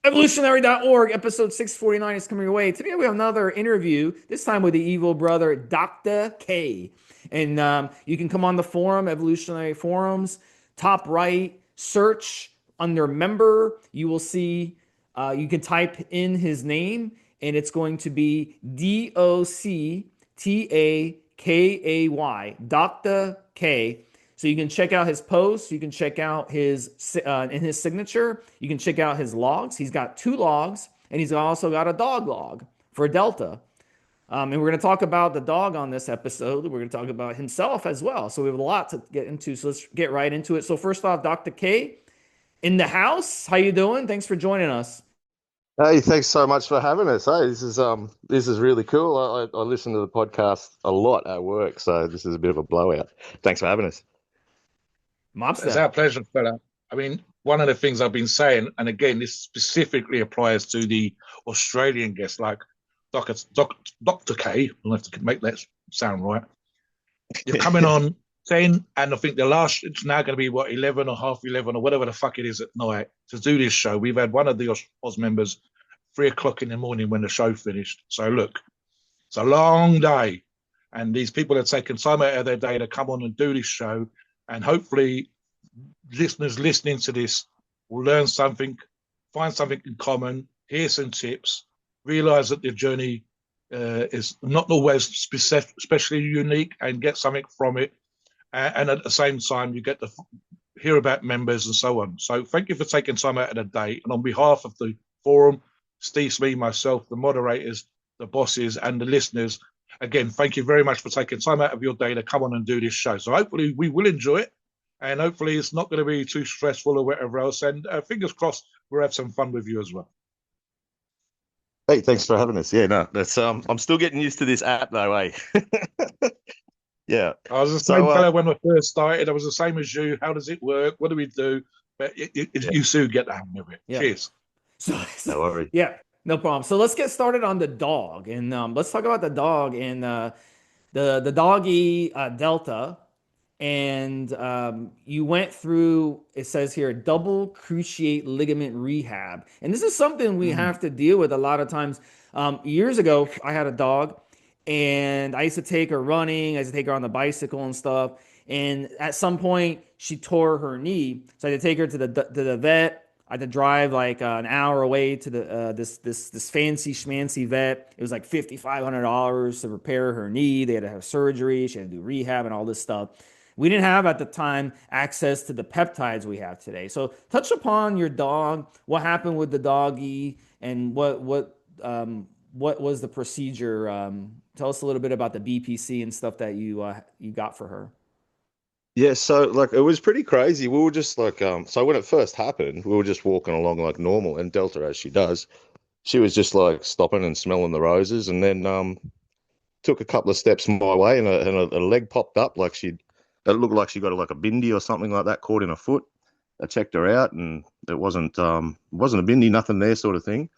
Evolutionary.org, episode 649 is coming your way. Today we have another interview, this time with the EVO brother, Doctakay. And you can come on the forum, Evolutionary Forums, top right, search under member. You will see, you can type in his name, and it's going to be Doctakay, Doctor K. So you can check out his posts. You can check out his in his signature. You can check out his logs. He's got two logs, and he's also got a dog log for Delta. And we're going to talk about the dog on this episode. We're going to talk about himself as well. So we have a lot to get into. So let's get right into it. So first off, Dr. K in the house. How you doing? Thanks for joining us. Hey, thanks so much for having us. Hey, this is really cool. I listen to the podcast a lot at work, so this is a bit of a blowout. Thanks for having us. It's Mobster. our pleasure, fella. I mean, one of the things I've been saying, and again, this specifically applies to the Australian guests, like Dr. K. I'll have to make that sound right. You're coming on 10, and I think it's now going to be, 11 or half 11 or whatever the fuck it is at night to do this show. We've had one of the Oz members 3 o'clock in the morning when the show finished. So, look, it's a long day, and these people have taken time out of their day to come on and do this show. And hopefully, listeners listening to this will learn something, find something in common, hear some tips, realize that the journey is not always especially unique, and get something from it. And at the same time, you get to hear about members and so on. So thank you for taking time out of the day. And on behalf of the forum, Stevesmi, myself, the moderators, the bosses, and the listeners, again, thank you very much for taking time out of your day to come on and do this show. So hopefully we will enjoy it, and hopefully it's not going to be too stressful or whatever else. And fingers crossed, we'll have some fun with you as well. Hey, thanks for having us. Yeah, no, that's I'm still getting used to this app though, eh? Yeah. I was the So same fellow when I first started. I was the same as you. How does it work? What do we do? But yeah, you soon get the hang of it. Yeah. Cheers. So no worries. yeah, no problem. So let's get started on the dog, and let's talk about the dog and the doggy Delta. And you went through, it says here, double cruciate ligament rehab. And this is something we have to deal with a lot of times. Years ago, I had a dog, and I used to take her running. I used to take her on the bicycle and stuff. And at some point, she tore her knee, so I had to take her to the vet. I had to drive like an hour away to the this fancy schmancy vet. It was like $5,500 to repair her knee. They had to have surgery. She had to do rehab and all this stuff. We didn't have at the time access to the peptides we have today. So touch upon your dog. What happened with the doggy, and what was the procedure? Tell us a little bit about the BPC and stuff that you got for her. Yeah, so like it was pretty crazy. We were just like so when it first happened, we were just walking along like normal, and Delta, as she does, she was just like stopping and smelling the roses, and then took a couple of steps my way, and a leg popped up like it looked like she got like a bindi or something like that caught in her foot. I checked her out, and it wasn't a bindi, nothing there, sort of thing.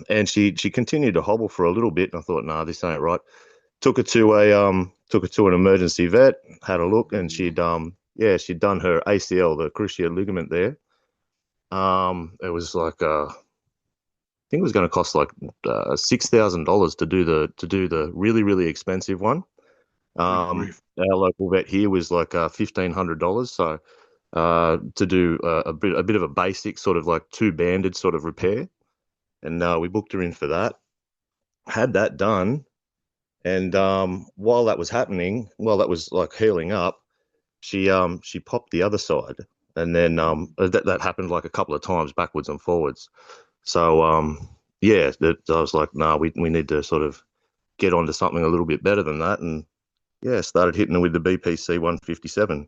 And she continued to hobble for a little bit, and I thought, nah, this ain't right. Took her to an emergency vet, had a look, and she'd done her ACL, the cruciate ligament there. It was like I think it was going to cost like $6,000 to do the really really expensive one. Our local vet here was like $1,500. So to do a bit of a basic sort of like two banded sort of repair, and we booked her in for that. Had that done, and while that was happening, while that was like healing up, she popped the other side, and then that happened like a couple of times backwards and forwards. So yeah, I was like, nah, we need to sort of get onto something a little bit better than that, and yeah, started hitting her with the BPC 157.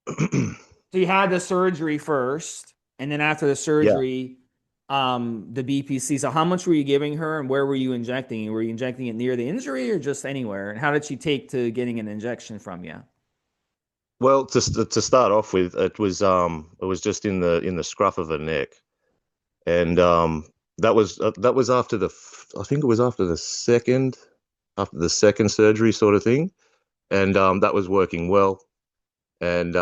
So you had the surgery first, and then after the Yeah. surgery, the BPC. So how much were you giving her, and where were you injecting it? Were you injecting it near the injury or just anywhere? And how did she take to getting an injection from you? Well, to start off with, it was just in the scruff of her neck, and that was after I think it was after the second surgery sort of thing, and that was working well, and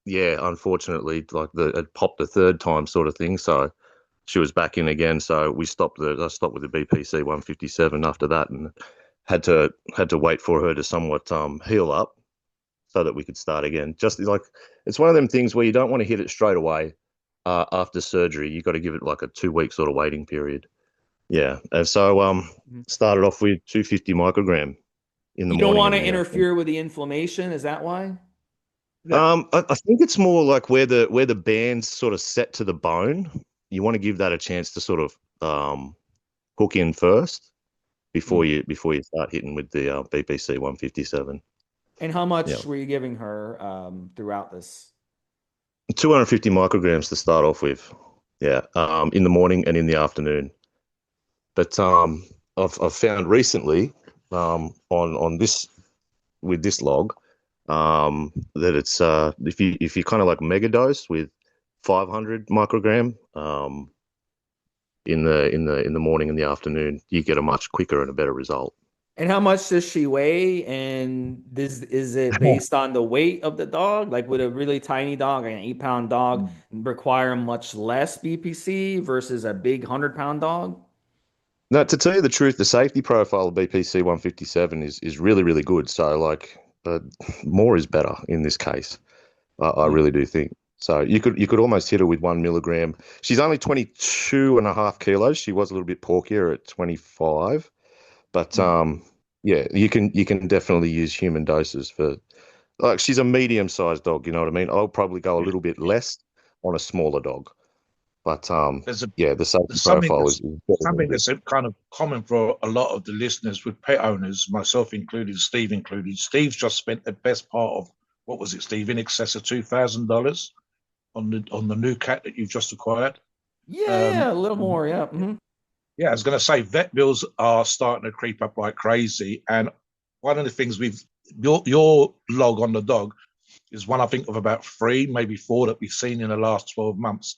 yeah, unfortunately, like it popped the third time sort of thing. So she was back in again. So I stopped with the BPC 157 after that, and had to wait for her to somewhat heal up so that we could start again. Just like it's one of them things where you don't want to hit it straight away after surgery. You got to give it like a 2 week sort of waiting period. Yeah, and so Mhm. started off with 250 microgram in the You don't morning want and to in the afternoon. interfere with the inflammation. Is that why? Yeah. I think it's more like where the band's sort of set to the bone. You want to give that a chance to sort of hook in first Mm. before you start hitting with the BPC 157. And how Yeah, much were you giving her throughout this? 250 micrograms to start off with. Yeah, in the morning and in the afternoon. But I've found recently on this with this log that it's if you kind of like mega dose with 500 microgram in the morning and the afternoon, you get a much quicker and a better result. And how much does she weigh? And this is it based on the weight of the dog? Like would a really tiny dog, like an 8 pound dog, require much less BPC versus a big 100 pound dog? Now, to tell you the truth, the safety profile of BPC 157 is really really good. So like more is better in this case. I Mm. really do think. So you could almost hit her with 1 milligram. She's only 22 and a half kilos. She was a little bit porkier at 25. But Mm. yeah, you can definitely use human doses for like she's a medium sized dog, you know what I mean? I'll probably go a Yeah. little bit less on a smaller dog. But There's a yeah, the safety there's profile is very, very something good. that's a kind of common for a lot of the listeners with pet owners, myself included, Steve included. Steve's just spent the best part of what was it, Steve, in excess of $2,000 on the new cat that you've just acquired. Yeah, Um, a little more. Yeah. Mhm. yeah, I was going to say vet bills are starting to creep up like crazy, and one of the things with your log on the dog is one I think of about three, maybe four that we've seen in the last 12 months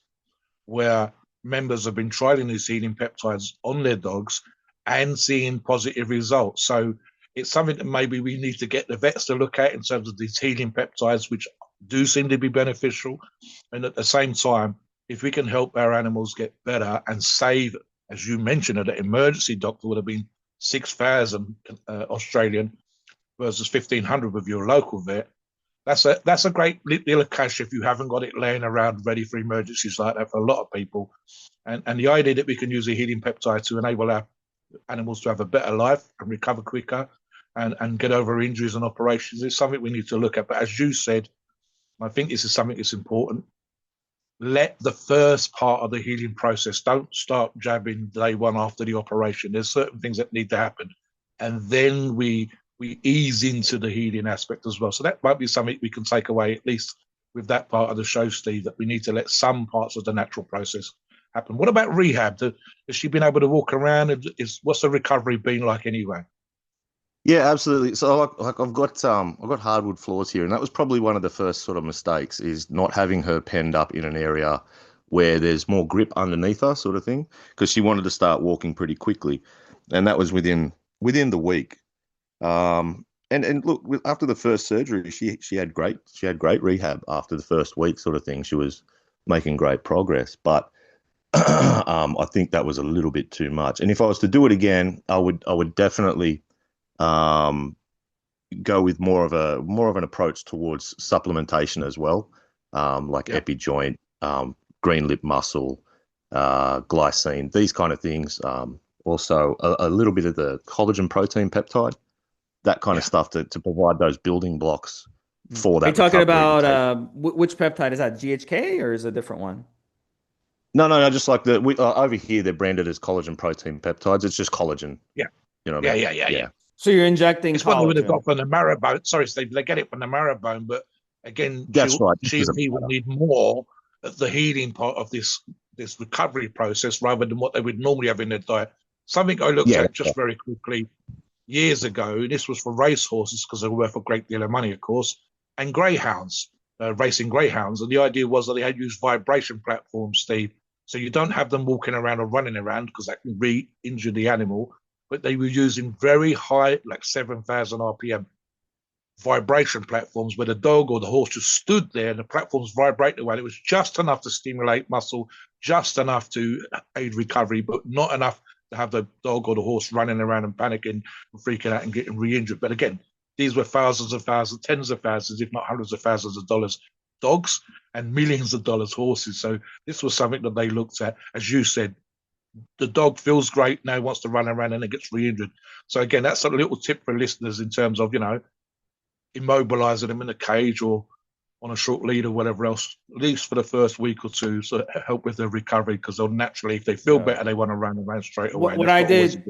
where members have been trialing these healing peptides on their dogs and seeing positive results. So it's something that maybe we need to get the vets to look at in terms of these healing peptides, which do seem to be beneficial. And at the same time, if we can help our animals get better and save, as you mentioned, that emergency doctor would have been 6,000 Australian versus 1,500 with your local vet. That's a great deal of cash if you haven't got it laying around ready for emergencies like that for a lot of people. And the idea that we can use a healing peptide to enable our animals to have a better life and recover quicker and get over injuries and operations is something we need to look at. But as you said, I think this is something that's important. Let the first part of the healing process, don't start jabbing day one after the operation. There's certain things that need to happen. And then we ease into the healing aspect as well. So that might be something we can take away, at least with that part of the show, Steve, that we need to let some parts of the natural process happen. What about rehab? Has she been able to walk around? What's the recovery been like anyway? Yeah, absolutely. So like I've got hardwood floors here, and that was probably one of the first sort of mistakes is not having her penned up in an area where there's more grip underneath her, sort of thing, because she wanted to start walking pretty quickly, and that was within the week. And look, after the first surgery, she had great rehab after the first week, sort of thing. She was making great progress, but I think that was a little bit too much. And if I was to do it again, I would definitely um, go with more of an approach towards supplementation as well, like Yeah. epi joint, green lip muscle, glycine, these kind of things. Also, a little bit of the collagen protein peptide, that kind of Yeah. stuff to provide those building blocks Mm. for Are you that talking recovery to about take. which peptide is that? GHK or is it a different one? No, no, no. Just like over here, they're branded as collagen protein peptides. It's just collagen. Yeah. You know what I Yeah. mean? Yeah. Yeah. Yeah. Yeah, So you're injecting It's what they would have got collagen. from the marrow bone. Sorry, Steve, they get it from the marrow bone, but again, that's right. This she is and a he will need more of the healing part of this recovery process rather than what they would normally have in their diet. Something I looked yeah, at that's just right. very quickly years ago. This was for race horses because they were worth a great deal of money, of course, and greyhounds, racing greyhounds. And the idea was that they had used vibration platforms, Steve. So you don't have them walking around or running around because that can re-injure the animal. But they were using very high, like 7,000 RPM vibration platforms where the dog or the horse just stood there and the platforms vibrated away. It was just enough to stimulate muscle, just enough to aid recovery, but not enough to have the dog or the horse running around and panicking and freaking out and getting re-injured. But again, these were thousands of thousands, tens of thousands, if not hundreds of thousands of dollars dogs and millions of dollars horses. So this was something that they looked at. As you said, the dog feels great, now wants to run around and then gets re-injured. So again, that's a little tip for listeners in terms of, immobilizing them in a cage or on a short lead or whatever else, at least for the first week or two, so help with their recovery, because they'll naturally, if they feel better, they want to run around straight away. What I did,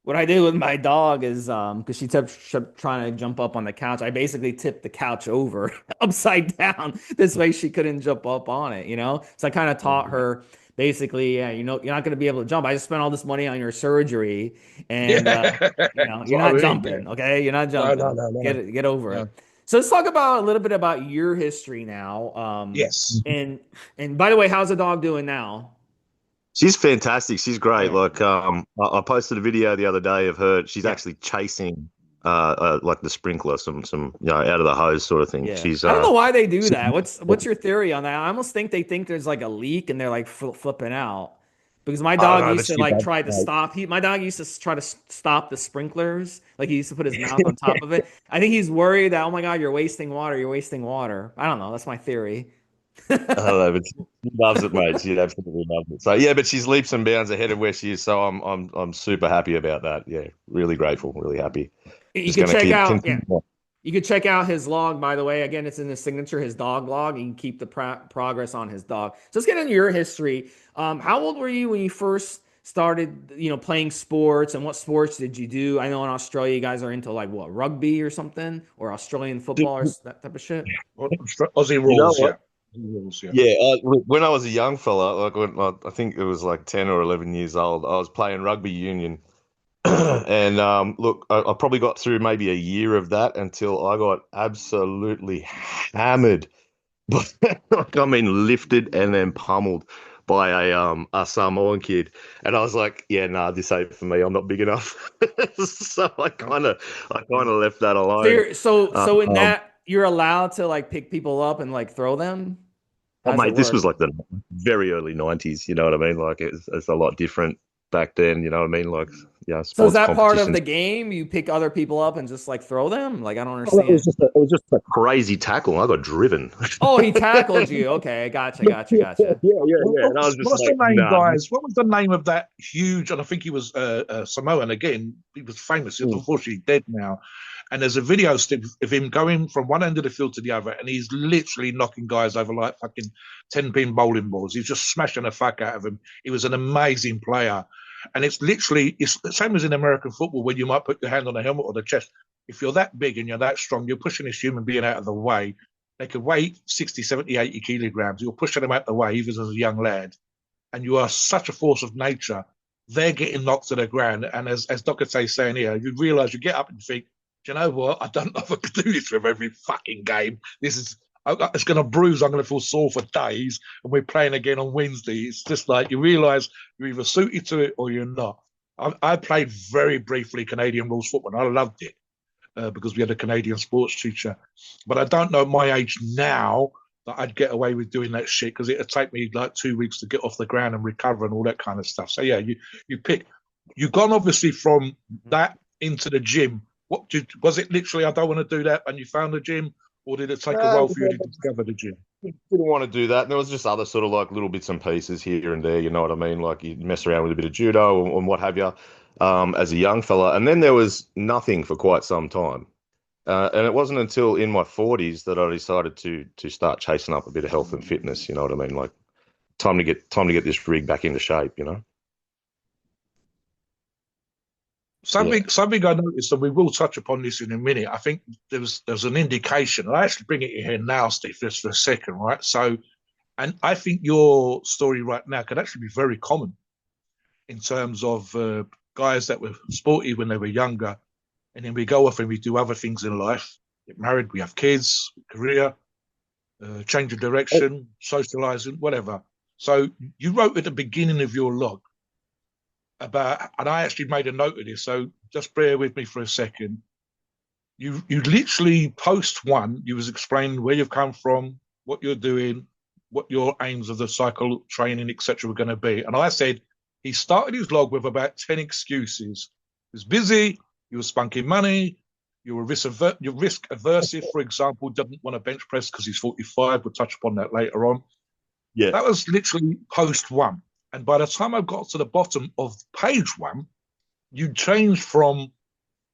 what I did with my dog is, because she kept trying to jump up on the couch, I basically tipped the couch over upside down. This way she couldn't jump up on it, So I kind of taught her basically, yeah, you're not going to be able to jump. I just spent all this money on your surgery, and you're not jumping, okay? You're not jumping. No. Get over No. it. So let's talk about a little bit about your history now. Yes. And by the way, how's the dog doing now? She's fantastic. She's great. Yeah. Like, I posted a video the other day of her. She's Yeah. actually chasing, like the sprinkler, some, out of the hose sort of thing. Yeah. She's, I don't know why they do that. What's your theory on that? I almost think they think there's like a leak and they're like flipping out. Because my I don't dog know, used but to like try to stop. My dog used to try to stop the sprinklers. Like he used to put his mouth on top of it. I think he's worried that, oh my God, you're wasting water. You're wasting water. I don't know. That's my theory. I don't know, but she loves it, mate. She absolutely loves it. So yeah, but she's leaps and bounds ahead of where she is. So I'm super happy about that. Yeah, really grateful, really happy. You Just can gonna check keep out, yeah. continue. You can check out his log, by the way. Again, it's in his signature, his dog log. You can keep the progress on his dog. So let's get into your history. How old were you when you first started, playing sports, and what sports did you do? I know in Australia, you guys are into like what, rugby or something, or Australian football or that type of shit. Aussie You know rules, what? yeah. Yeah, when I was a young fella, like I think it was like 10 or 11 years old, I was playing rugby union. And look, I probably got through maybe a year of that until I got absolutely hammered. But like, I mean, lifted and then pummeled by a Samoan kid, and I was like, yeah, nah, this ain't for me. I'm not big enough. So I kind of left that So alone. you're so in Um, that you're allowed to like pick people up and like throw them. oh, How does it mate, this work? was like the very early '90s. You know what I mean? Like it's a lot different back then. You know what I mean? Like, yeah, So is sports that part of competitions. the game? You pick other people up and just like throw them? Like I don't Oh, that understand. was just a crazy tackle. I got driven. Oh, he tackled you. Okay, gotcha, gotcha, Yeah, gotcha. yeah. And I was just What's the like, name, nah. guys? What was the name of that huge? And I think he was Samoan again. He was famous. He's unfortunately dead now. And there's a video of him going from one end of the field to the other, and he's literally knocking guys over like fucking 10-pin bowling balls. He's just smashing the fuck out of them. He was an amazing player. And it's the same as in American football, when you might put your hand on the helmet or the chest. If you're that big and you're that strong, you're pushing this human being out of the way. They could weigh 60, 70, 80 kilograms. You're pushing them out of the way, even as a young lad. And you are such a force of nature. They're getting knocked to the ground. And as Doctakay is saying here, you realize, you get up and you think, do you know what? I don't know if I could do this with every fucking game. It's going to bruise. I'm going to feel sore for days. And we're playing again on Wednesday. It's just like you realize you're either suited to it or you're not. I played very briefly Canadian rules football. I loved it. Because we had a Canadian sports teacher. But I don't know at my age now that I'd get away with doing that shit, because it'd take me like 2 weeks to get off the ground and recover and all that kind of stuff. So yeah, you've gone obviously from that into the gym. Was it literally, I don't want to do that, and you found the gym, or did it take a while for you to discover the gym? Didn't want to do that. And there was just other sort of like little bits and pieces here and there, you know what I mean? Like you mess around with a bit of judo and what have you, as a young fella. And then there was nothing for quite some time. And it wasn't until in my 40s that I decided to start chasing up a bit of health and fitness, you know what I mean? Like time to get this rig back into shape, you know? Something I noticed, and we will touch upon this in a minute. I think there's an indication. I actually bring it here now, Steve, just for a second, right? So, and I think your story right now could actually be very common in terms of guys that were sporty when they were younger, and then we go off and we do other things in life, get married, we have kids, career, change of direction, socializing, whatever. So you wrote at the beginning of your log about, and I actually made a note of this, so just bear with me for a second. you literally post one, you was explaining where you've come from, what you're doing, what your aims of the cycle training, etc., were going to be. And I said he started his log with about 10 excuses. He was busy, you were spunking money, you were you're risk aversive, for example, doesn't want to bench press because he's 45. We'll touch upon that later on. Yeah. That was literally post one. And by the time I got to the bottom of page one, you changed from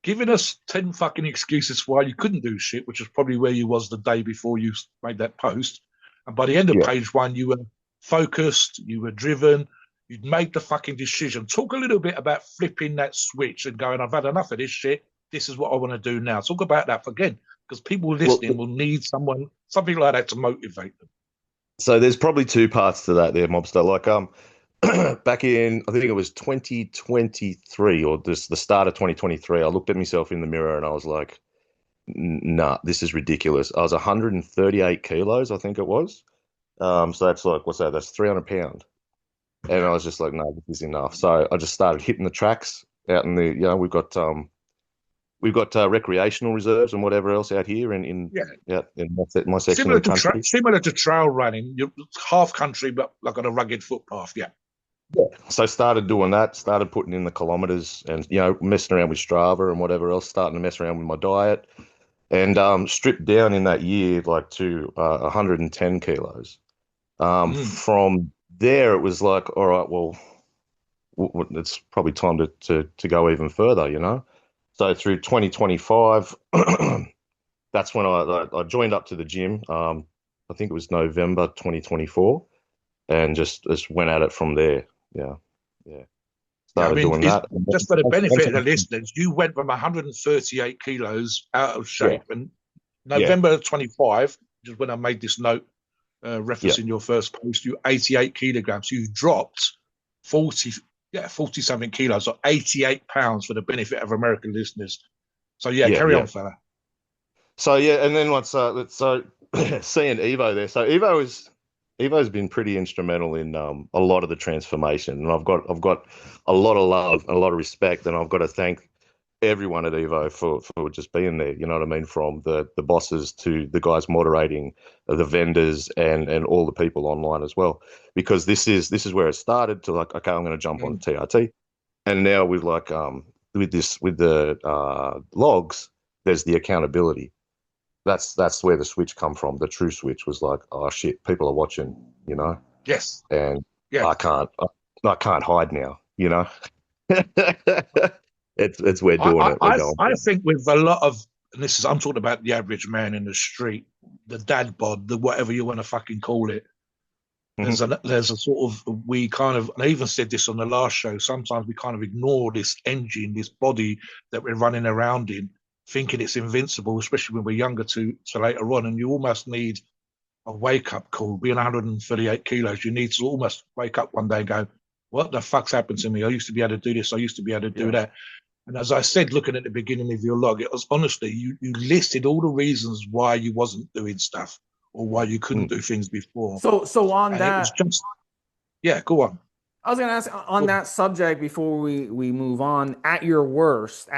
giving us 10 fucking excuses why you couldn't do shit, which is probably where you was the day before you made that post. And by the end of Yeah. page one, you were focused, you were driven, you'd made the fucking decision. Talk a little bit about flipping that switch and going, I've had enough of this shit. This is what I want to do now. Talk about that again, because people listening will need something like that to motivate them. So there's probably two parts to that there, Mobster. Like back in, I think it was 2023 or this the start of 2023, I looked at myself in the mirror and I was like, nah, this is ridiculous. I was 138 kilos, I think it was. So that's like, what's that? That's 300 pounds. And I was just like, no, this is enough. So I just started hitting the tracks out in the, we've got recreational reserves and whatever else out here in my section of the country. Similar to trail running, you're half country, but like on a rugged footpath. Yeah. Yeah. So started doing that, started putting in the kilometers and, messing around with Strava and whatever else, starting to mess around with my diet and stripped down in that year, like to 110 kilos. From there, it was like, all right, well, it's probably time to go even further, So through 2025, that's when I joined up to the gym. I think it was November 2024, and just went at it from there. Yeah. Started doing that. Just for the benefit of the listeners, you went from 138 kilos out of shape, and November 25, just when I made this note referencing your first post, you 88 kilograms. You dropped 40 something kilos, or 88 pounds for the benefit of American listeners. So carry on, fella. So and then seeing Evo there. So Evo's been pretty instrumental in a lot of the transformation, and I've got a lot of love and a lot of respect, and I've got to thank everyone at Evo for just being there. You know what I mean? From the bosses to the guys moderating, the vendors, and all the people online as well. Because this is where it started to like, okay, I'm going to jump on TRT, and now with with the logs, there's the accountability. That's where the switch come from. The true switch was like, oh shit, people are watching, Yes. And I can't hide now, It's we're doing it. I think with a lot of, and I'm talking about the average man in the street, the dad bod, the whatever you want to fucking call it. There's a sort of, we kind of, and I even said this on the last show, sometimes we kind of ignore this engine, this body that we're running around in, thinking it's invincible, especially when we're younger to later on. And you almost need a wake-up call. Being 138 kilos, you need to almost wake up one day and go, what the fuck's happened to me? I used to be able to do this. I used to be able to do that. And as I said, looking at the beginning of your log, it was honestly, you listed all the reasons why you wasn't doing stuff or why you couldn't do things before. So on and that, go on. I was going to ask on that subject before we move on. At your worst,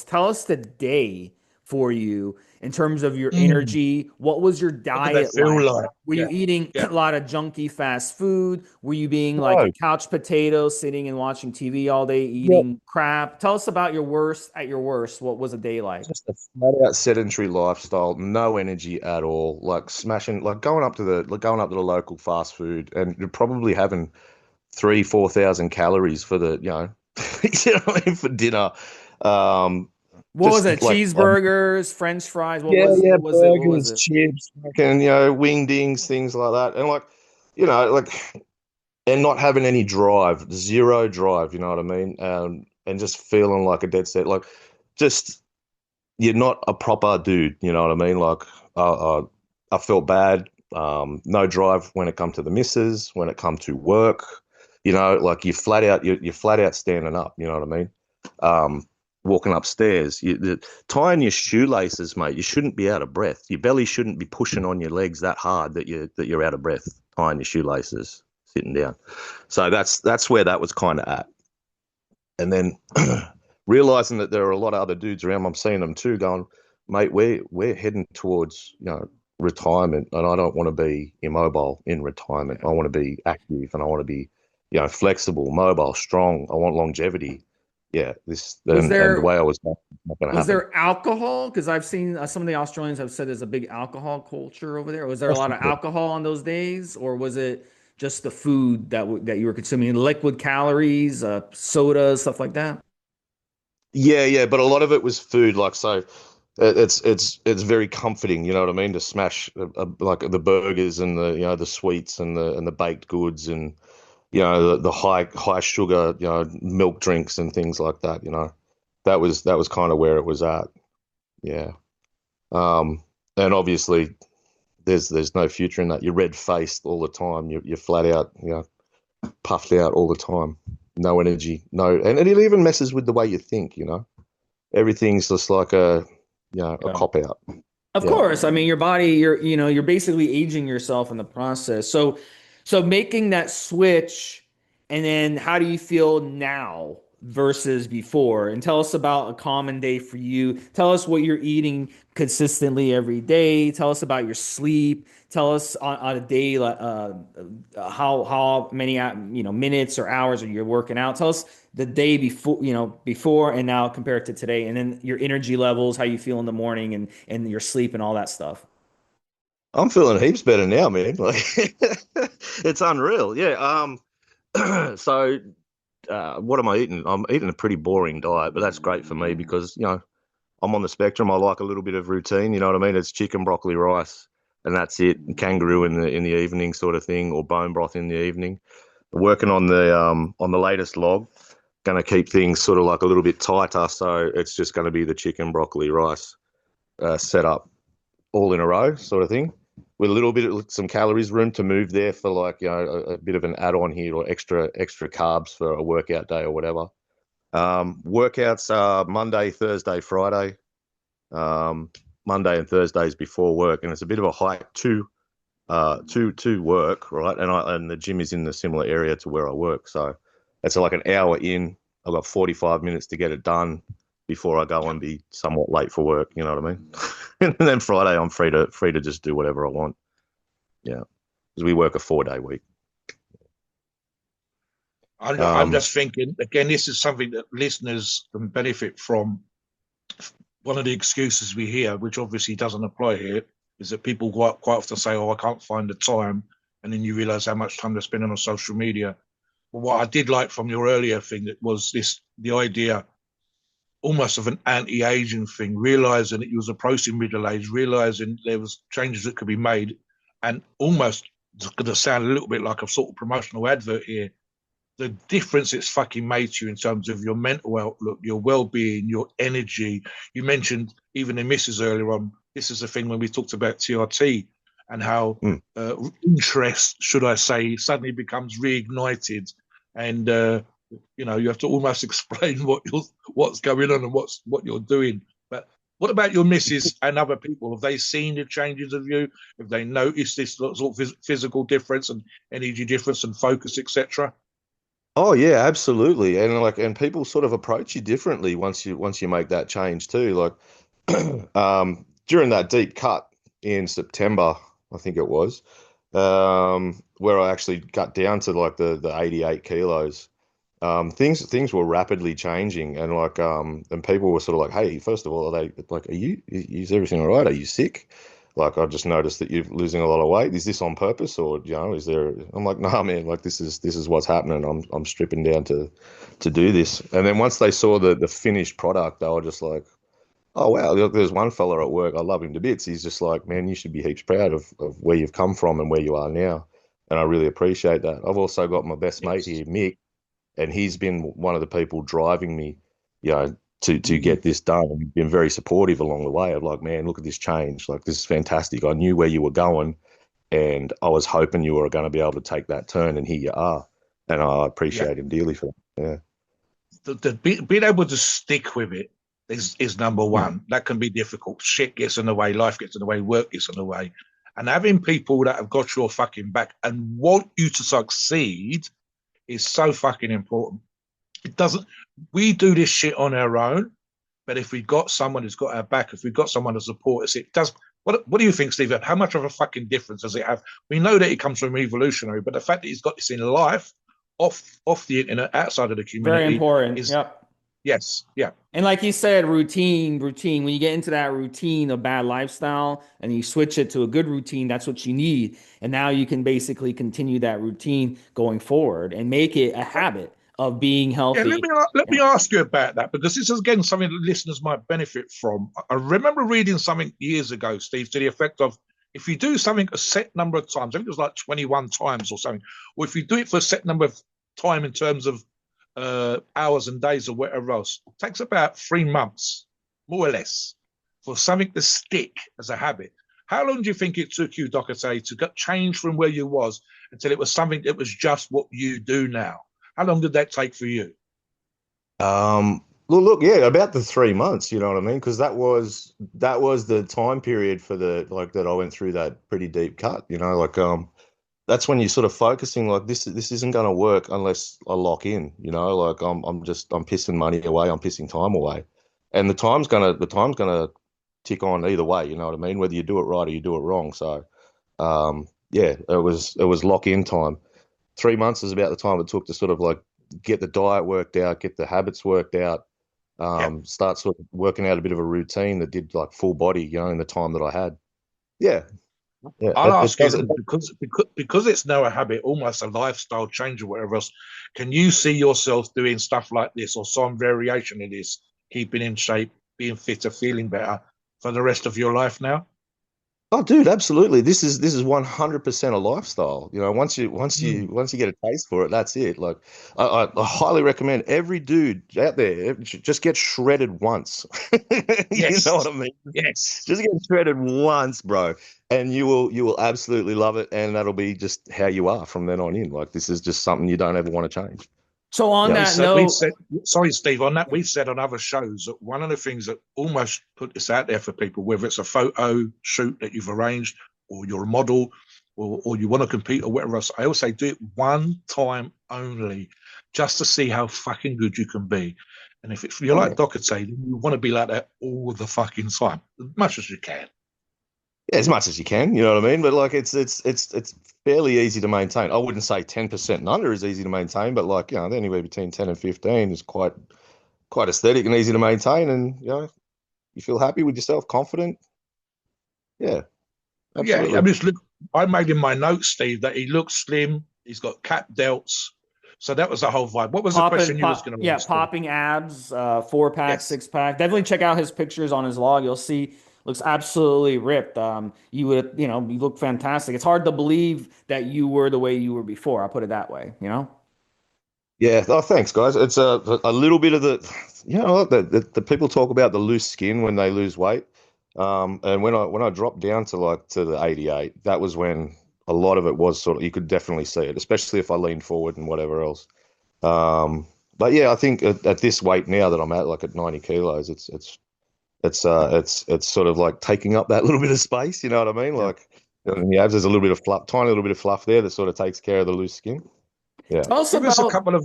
tell us the day for you in terms of your energy. What was your diet like? Were you eating a lot of junky fast food? Were you being like a couch potato, sitting and watching TV all day, eating crap? Tell us about your worst. At your worst, what was a day like? Just a flat out sedentary lifestyle, no energy at all. Like smashing, like going up to the local fast food, and you're probably having 3,000-4,000 calories for the, you know what I mean, for dinner. What was it? Like, cheeseburgers, French fries? What was it? Chips, and wingdings, things like that. And and not having any drive, zero drive. You know what I mean? And just feeling like a dead set. Like, just you're not a proper dude. You know what I mean? Like, I felt bad. No drive when it come to the missus, when it come to work. Like you're flat out standing up. You know what I mean? Walking upstairs, tying your shoelaces, mate. You shouldn't be out of breath. Your belly shouldn't be pushing on your legs that hard that you're out of breath. Tying your shoelaces, sitting down. So that's where that was kind of at. And then realizing that there are a lot of other dudes around. I'm seeing them too, going, mate, we're heading towards retirement, and I don't want to be immobile in retirement. I want to be active, and I want to be flexible, mobile, strong. I want longevity. Yeah, this Was and the way there I was not going to was happen. there alcohol? Because I've seen some of the Australians have said there's a big alcohol culture over there. Was there a lot of Possibly. alcohol on those days, or was it just the food that you were consuming, liquid calories, sodas, stuff like that? Yeah, but a lot of it was food. Like so, it's very comforting. You know what I mean? To smash like the burgers and the sweets and the baked goods and the high sugar milk drinks and things like that. That was kind of where it was at. Yeah. And obviously there's no future in that. You're red faced all the time. You're flat out, puffed out all the time. No energy, no, and it even messes with the way you think. Everything's just like a Yeah. cop out. Of Yeah. course. I mean, your body, you're basically aging yourself in the process. So making that switch, and then how do you feel now versus before? And tell us about a common day for you. Tell us what you're eating consistently every day. Tell us about your sleep. Tell us on a day, like how many minutes or hours are you working out. Tell us the day before and now compared to today, and then your energy levels, how you feel in the morning, and your sleep and all that stuff. I'm feeling heaps better now, man. Like it's unreal. Yeah. So what am I eating? I'm eating a pretty boring diet, but that's great for me because I'm on the spectrum. I like a little bit of routine. You know what I mean? It's chicken, broccoli, rice, and that's it. And kangaroo in the evening, sort of thing, or bone broth in the evening. Working on the latest log. Going to keep things sort of like a little bit tighter, so it's just going to be the chicken, broccoli, rice set up all in a row, sort of thing, with a little bit of some calories room to move there for like a bit of an add-on here or extra carbs for a workout day or whatever. Workouts are Monday, Thursday, Friday. Monday and Thursdays before work, and it's a bit of a hike to work, right? And the gym is in the similar area to where I work, so it's like an hour in. I've got 45 minutes to get it done before I go and be somewhat late for work. You know what I mean? And then Friday I'm free to just do whatever I want. Yeah, because we work a 4-day week. I'm Um, just thinking again. This is something that listeners can benefit from. One of the excuses we hear, which obviously doesn't apply here, is that people quite often say, "Oh, I can't find the time," and then you realise how much time they're spending on social media. But what I did like from your earlier thing that was the idea almost of an anti-aging thing, realizing that you was approaching middle age, realizing there was changes that could be made, and almost it's going to sound a little bit like a sort of promotional advert here. The difference it's fucking made to you in terms of your mental outlook, your well-being, your energy. You mentioned even in Mrs. earlier on. This is the thing when we talked about TRT and how mm, interest, should I say, suddenly becomes reignited, and you have to almost explain what's going on and what you're doing. But what about your missus and other people? Have they seen the changes of you? Have they noticed this sort of physical difference and energy difference and focus, etc.? oh yeah, absolutely. And people sort of approach you differently once you make that change too. Like during that deep cut in September, I think it was, where I actually got down to like the 88 kilos. Things were rapidly changing, and people were sort of like, "Hey, first of all, are they like, is everything all right? Are you sick?" Like, I just noticed that you're losing a lot of weight. Is this on purpose, or is there? I'm like, "Nah, man. Like, this is what's happening. I'm stripping down to do this." And then once they saw the finished product, they were just like, "Oh wow!" Look, there's one fella at work. I love him to bits. He's just like, "Man, you should be heaps proud of where you've come from and where you are now." And I really appreciate that. I've also got my best mate Yes. here, Mick, and he's been one of the people driving me, to get this done. And he's been very supportive along the way of like, man, look at this change. Like, this is fantastic. I knew where you were going, and I was hoping you were going to be able to take that turn, and here you are. And I Yeah. appreciate him dearly for that. Being able to stick with it is number Yeah. one. That can be difficult. Shit gets in the way, life gets in the way, work gets in the way. And having people that have got your fucking back and want you to succeed is so fucking important. It doesn't. We do this shit on our own, but if we got someone who's got our back, if we've got someone to support us, it does. What do you think, Steve? How much of a fucking difference does it have? We know that it comes from Evolutionary, but the fact that he's got this in life, off the internet, outside of the Very community, important. is Yep. yes, yeah, And like you said, routine. When you get into that routine of bad lifestyle and you switch it to a good routine, that's what you need. And now you can basically continue that routine going forward and make it a habit of being yeah. healthy. Let Yeah. me ask you about that because this is again something that listeners might benefit from. I remember reading something years ago, Steve, to the effect of if you do something a set number of times, I think it was like 21 times or something, or if you do it for a set number of time in terms of hours and days or whatever else, it takes about 3 months, more or less, for something to stick as a habit. How long do you think it took you, Doctakay, to get change from where you was until it was something that was just what you do now? How long did that take for you? Well, look, yeah, about the 3 months, you know what I mean? Because that was the time period for the like that I went through that pretty deep cut, you know, like that's when you're sort of focusing like this isn't going to work unless I lock in, you know, like I'm pissing money away, I'm pissing time away, and the time's gonna tick on either way, you know what I mean? Whether you do it right or you do it wrong. So, yeah, it was lock in time. 3 months is about the time it took to sort of like get the diet worked out, get the habits worked out, Yeah. start sort of working out a bit of a routine that did like full body, you know, in the time that I had. Yeah, yeah, I'll it ask you does it. then, because it's now a habit, almost a lifestyle change or whatever else. Can you see yourself doing stuff like this or some variation of this, keeping in shape, being fitter, feeling better for the rest of your life now? Oh, dude, absolutely. This is 100% a lifestyle. You know, Mm. once you get a taste for it, that's it. Like, I highly recommend every dude out there just get shredded once. You know what Yes, I mean? yes. Just get shredded once, bro, and you will absolutely love it, and that'll be just how you are from then on in. Like, this is just something you don't ever want to change. So on Yeah. We that said we note, said sorry, Steve. On that, we've said on other shows that one of the things that almost put this out there for people, whether it's a photo shoot that you've arranged, or you're a model, or you want to compete, or whatever else, I always say do it one time only, just to see how fucking good you can be. And if you're Oh, like yeah. Doctakay, you want to be like that all the fucking time, as much as you can. Yeah, as much as you can, you know what I mean? But like it's fairly easy to maintain. I wouldn't say 10% and under is easy to maintain, but like, you know, anywhere between 10 and 15 is quite aesthetic and easy to maintain, and you know, you feel happy with yourself, confident. Yeah, Yeah, I absolutely. mean, look, I made in my notes, Steve, that he looks slim. He's got cap delts. So that was the whole vibe. What was the question you was going to yeah, ask him? popping abs, 4 pack, Yes. 6 pack. Definitely check out his pictures on his log. You'll see looks absolutely ripped. You would, you look fantastic. It's hard to believe that you were the way you were before. I'll put it that way, you know? Yeah. Oh, thanks, guys. It's a little bit of the, you know, what, the people talk about the loose skin when they lose weight. And when I dropped down to like to the 88, that was when a lot of it was sort of you could definitely see it, especially if I leaned forward and whatever else. But yeah, I think at this weight now that I'm at, like at 90 kilos, it's sort of like taking up that little bit of space. You know what I mean? Yeah. Like in the abs, there's a little bit of fluff, tiny little bit of fluff there that sort of takes care of the loose skin. Yeah. Tell us Give us a about couple of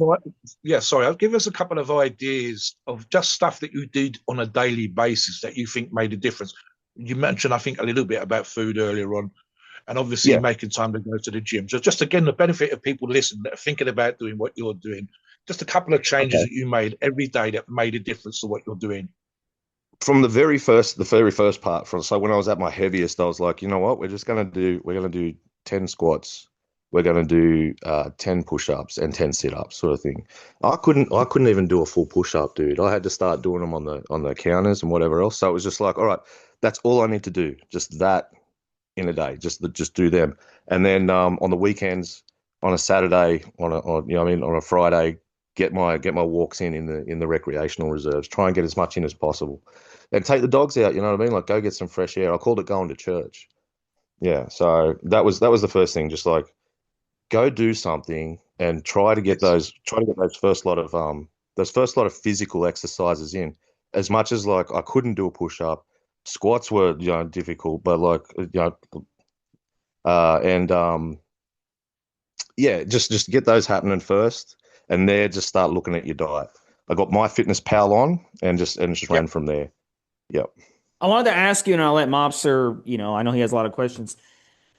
yeah, sorry. I'll give us a couple of ideas of just stuff that you did on a daily basis that you think made a difference. You mentioned, I think, a little bit about food earlier on, and obviously Yeah. making time to go to the gym. So just again, the benefit of people listening that are thinking about doing what you're doing. Just a couple of changes Okay. that you made every day that made a difference to what you're doing. From the very first part, from so when I was at my heaviest, I was like, you know what, we're gonna do 10 squats, we're gonna do 10 push-ups and 10 sit-ups, sort of thing. I couldn't even do a full push-up, dude. I had to start doing them on the counters and whatever else. So it was just like, all right, that's all I need to do, just that in a day, just do them. And then on the weekends, on a Saturday, on you know what I mean, on a Friday, get my walks in the recreational reserves. Try and get as much in as possible, and take the dogs out. You know what I mean? Like go get some fresh air. I called it going to church. Yeah. So that was the first thing. Just like go do something and Yes. try to get those first lot of physical exercises in. As much as like I couldn't do a push up, squats were you know difficult, but like you know and yeah, just get those happening first, and there just start looking at your diet. I got my Fitness Pal on and just Yep. ran from there. Yep. I wanted to ask you, and I'll let Mobster, I know he has a lot of questions.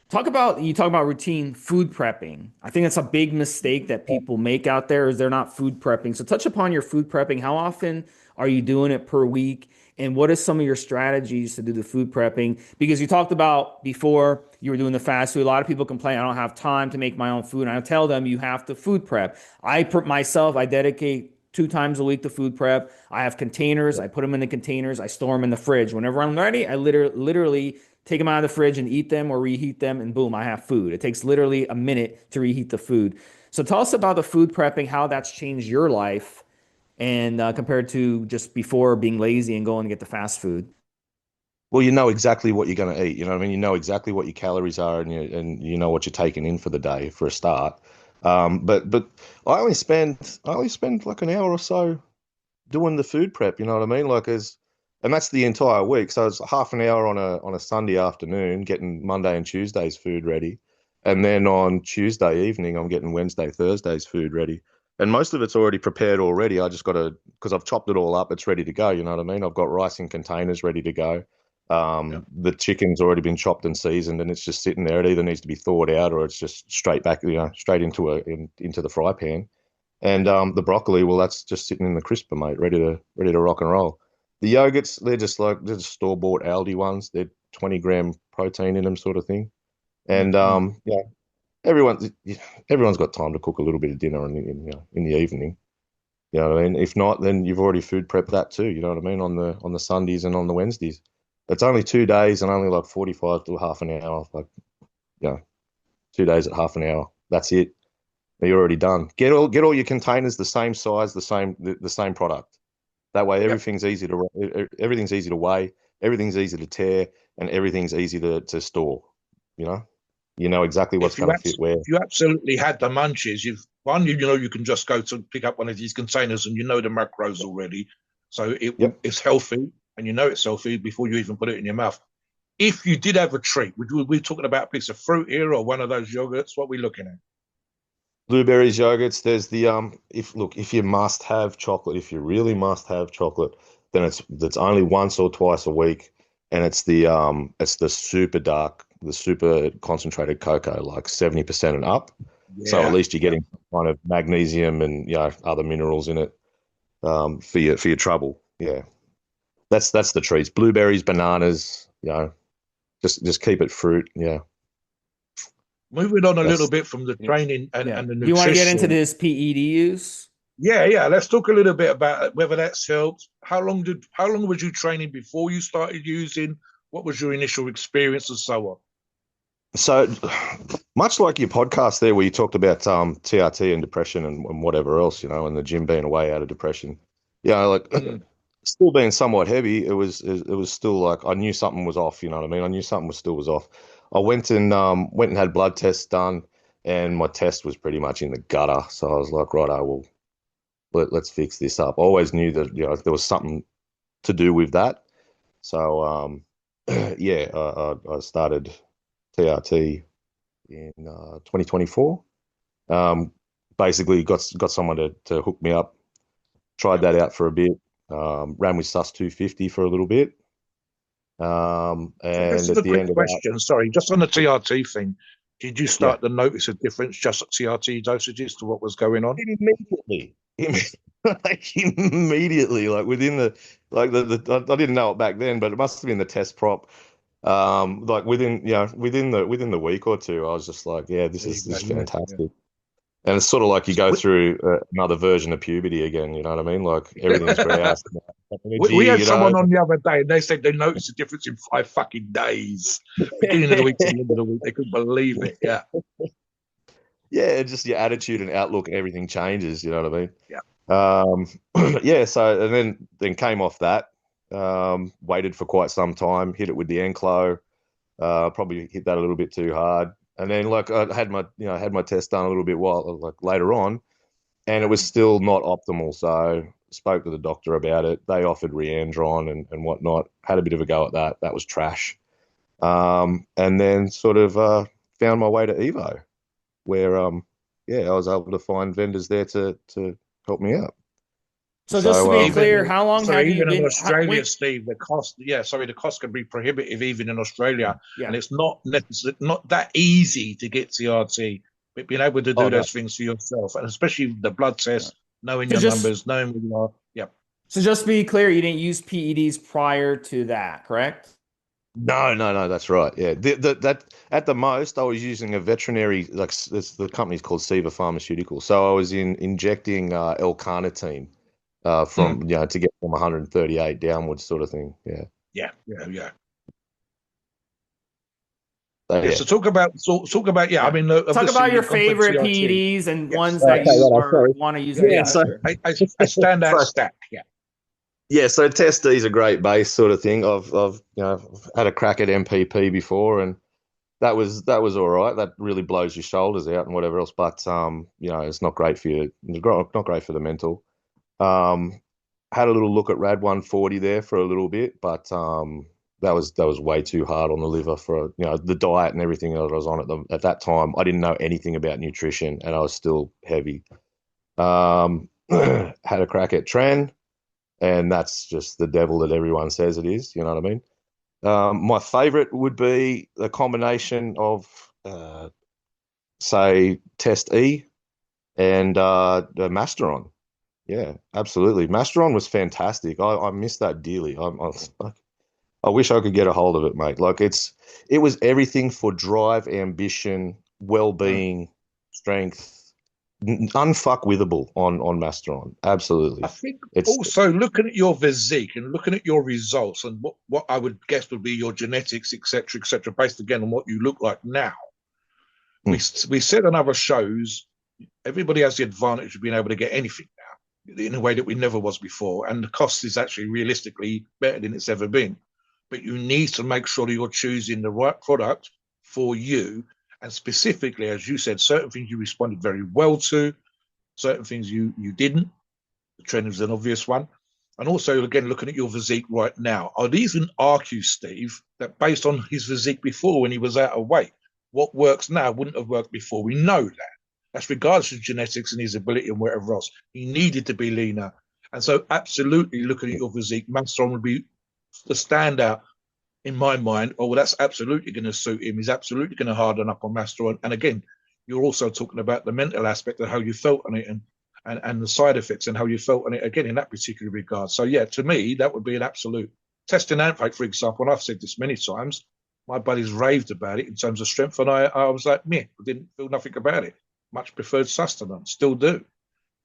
Talk about routine food prepping. I think that's a big mistake that people make out there is they're not food prepping. So touch upon your food prepping. How often are you doing it per week? And what are some of your strategies to do the food prepping? Because you talked about before you were doing the fast food. A lot of people complain, I don't have time to make my own food. And I tell them you have to food prep. Myself, I dedicate 2 times a week to food prep. I have containers. I put them in the containers. I store them in the fridge. Whenever I'm ready, I literally take them out of the fridge and eat them or reheat them, and boom, I have food. It takes literally a minute to reheat the food. So tell us about the food prepping, how that's changed your life, and compared to just before being lazy and going to get the fast food. Well, you know exactly what you're going to eat. You know what I mean? You know exactly what your calories are, and you know what you're taking in for the day for a start. But I only spend like an hour or so doing the food prep. You know what I mean? And that's the entire week. So it's half an hour on a Sunday afternoon, getting Monday and Tuesday's food ready, and then on Tuesday evening, I'm getting Wednesday, Thursday's food ready. And most of it's already prepared already. I just got to because I've chopped it all up. It's ready to go. You know what I mean? I've got rice in containers ready to go. Yep. The chicken's already been chopped and seasoned, and it's just sitting there. It either needs to be thawed out or it's just straight back, straight into the fry pan. And the broccoli, well, that's just sitting in the crisper, mate, ready to rock and roll. The yogurts, they're just store bought Aldi ones. They're 20 gram protein in them, sort of thing. And Mm-hmm. yeah, everyone's everyone's got time to cook a little bit of dinner in the evening. You know what I mean? If not, then you've already food prepped that too. You know what I mean? On the Sundays and on the Wednesdays. It's only 2 days and only like 45 to half an hour. Like, you know, 2 days at half an hour. That's it. You're already done. Get all your containers the same size, the same product. That way, Yep. everything's easy to weigh, everything's easy to tear, and everything's easy to store. You know, you know exactly what's going to fit where. If you absolutely had the munchies, you know you can just go to pick up one of these containers and you know the macros already, so Yep. it's healthy and you know it's healthy before you even put it in your mouth. If you did have a treat, we talking about a piece of fruit here or one of those yogurts? What are we looking at? Blueberries, yogurts. There's the if you must have chocolate, if you really must have chocolate, then it's only once or twice a week, and it's the super dark, the super concentrated cocoa, like 70% and up. So at Yeah, least you're yeah. getting kind of magnesium and other minerals in it for your trouble. Yeah, that's the treats. Blueberries, bananas. Just keep it fruit. Yeah, Moving on a little that's bit from the Yeah. training Yeah. and the Do you want to get into nutrition. this PED use? Yeah, yeah. Let's talk a little bit about whether that's helped. How long was you training before you started using? What was your initial experience and so on? so much like your podcast there, where you talked about TRT and depression and whatever else, and the gym being a way out of depression. Yeah, like Mm, still being somewhat heavy, it was still like I knew something was off. You know what I mean? I knew something was off. I went and had blood tests done, and my test was pretty much in the gutter. So I was like, right, well, let's fix this up. I always knew that there was something to do with that. So yeah, I started TRT in 2024. Um, Basically, got someone to hook me up. Tried yep. that out for a bit. Ran with Sus 250 for a little bit. So this And is at a the quick end of that, question. Sorry, just on the TRT thing, did you yeah, start to notice a difference just at TRT dosages to what was going on? immediately, like immediately, like within I didn't know it back then, but it must have been the test prop. Like within the week or two, I was just like, yeah, this There you is go. this is Yeah, yeah. fantastic. And it's sort of like you So go through another version of puberty again. You know what I mean? Like everything's grouse, energy. we had someone on the other day and they said they noticed a difference in 5 fucking days, beginning of the week to the end of the week. They couldn't believe it. Yeah, Yeah, just your attitude and outlook, everything changes. You know what I mean? yeah. Yeah. So and then came off that. Waited for quite some time. Hit it with the Enclo. Probably hit that a little bit too hard. And then like I had my test done a little bit while like later on, and it was Mm. still not optimal. So spoke to the doctor about it. They offered Reandron and whatnot. Had a bit of a go at that. That was trash. And then sort of found my way to Evo, where yeah, I was able to find vendors there to help me out. So just to So be Even clear, how long have you even in been? Australia, Wait, Steve, the cost can be prohibitive even in Australia, and yeah. it's not that easy to get CRT. But being able to do oh no, those things for yourself, and especially the blood Yeah. test, knowing So your just numbers, knowing where you are, yeah. so just to be clear, you didn't use PEDs prior to that, correct? no, that's right. Yeah, that at the most I was using a veterinary the company's called Seva Pharmaceuticals. So I was injecting L-carnitine Mm. from to get from 138 downwards sort of thing. Yeah. Yeah. So, Yeah. yeah. So talk about yeah. I Yeah. mean, Talk obviously about your you've gone for favorite TRT. PEDs and Yes. ones that Okay, you yeah, are sorry. want to use Yeah. right Yeah, Yeah. now. so Sure. A standout so stack. Yeah. yeah, so Test D is a great base sort of thing. I've had a crack at MPP before, and that was all right. That really blows your shoulders out and whatever else, but it's not great for you. Not great for the mental. Um, had a little look at Rad 140 there for a little bit, but that was way too hard on the liver for the diet and everything that I was on at that time. I didn't know anything about nutrition, and I was still heavy. Had a crack at Tren, and that's just the devil that everyone says it is. You know what I mean? My favorite would be a combination of, say, Test E and the Masteron. Yeah, absolutely. Masteron was fantastic. I miss that dearly. I wish I could get a hold of it, mate. Like it was everything for drive, ambition, Mm. well-being, strength, unfuckwithable on Masteron. I Absolutely. think It's also looking at your physique and looking at your results and what I would guess would be your genetics, etc., based again on what you look like now. hmm, We said on other shows, everybody has the advantage of being able to get anything now in a way that we never was before, and the cost is actually realistically better than it's ever been. But you need to make sure that you're choosing the right product for you, and specifically, as you said, certain things you responded very well to, certain things you didn't. The trend is an obvious one. And also, again, looking at your physique right now, I'd even argue, Steve, that based on his physique before when he was out of weight, what works now wouldn't have worked before. We know that. That's regardless of genetics and his ability and whatever else. He needed to be leaner. And so, absolutely looking at your physique, Manstrom would be the standout in my mind. Oh, well, that's absolutely going to suit him. He's absolutely going to harden up on Mastodon. And again, you're also talking about the mental aspect of how you felt on it and the side effects and how you felt on it again in that particular regard. So yeah, to me, that would be an absolute testing outfit, for example. And I've said this many times. My buddies raved about it in terms of strength, and I was like, me, I didn't feel nothing about it. Much preferred sustenance, still do.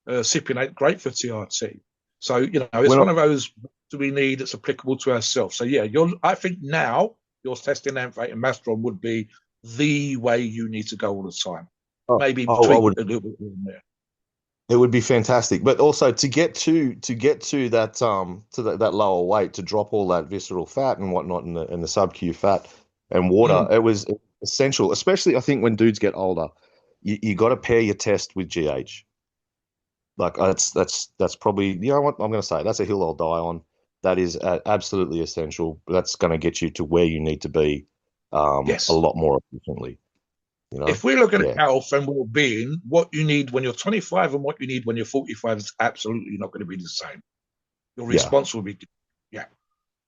Cypionate, great for TRT. So, it's when I, one of those do we need that's applicable to ourselves. So, yeah, I think now your testing amphate and Mastron would be the way you need to go all the time. Maybe I tweak would. it a little bit here and there. It would be fantastic, but also to get to that lower weight, to drop all that visceral fat and whatnot, and the sub-Q fat and water. Mm. It was essential, especially I think when dudes get older. You got to pair your test with GH. Like that's probably, you know what I'm going to say. That's a hill I'll die on. That is absolutely essential. That's going to get you to where you need to be, a Yes. lot more efficiently. You know? If we're looking at Yeah, health and well-being, what you need when you're 25 and what you need when you're 45 is absolutely not going to be the same. Your yeah. response will be, yeah.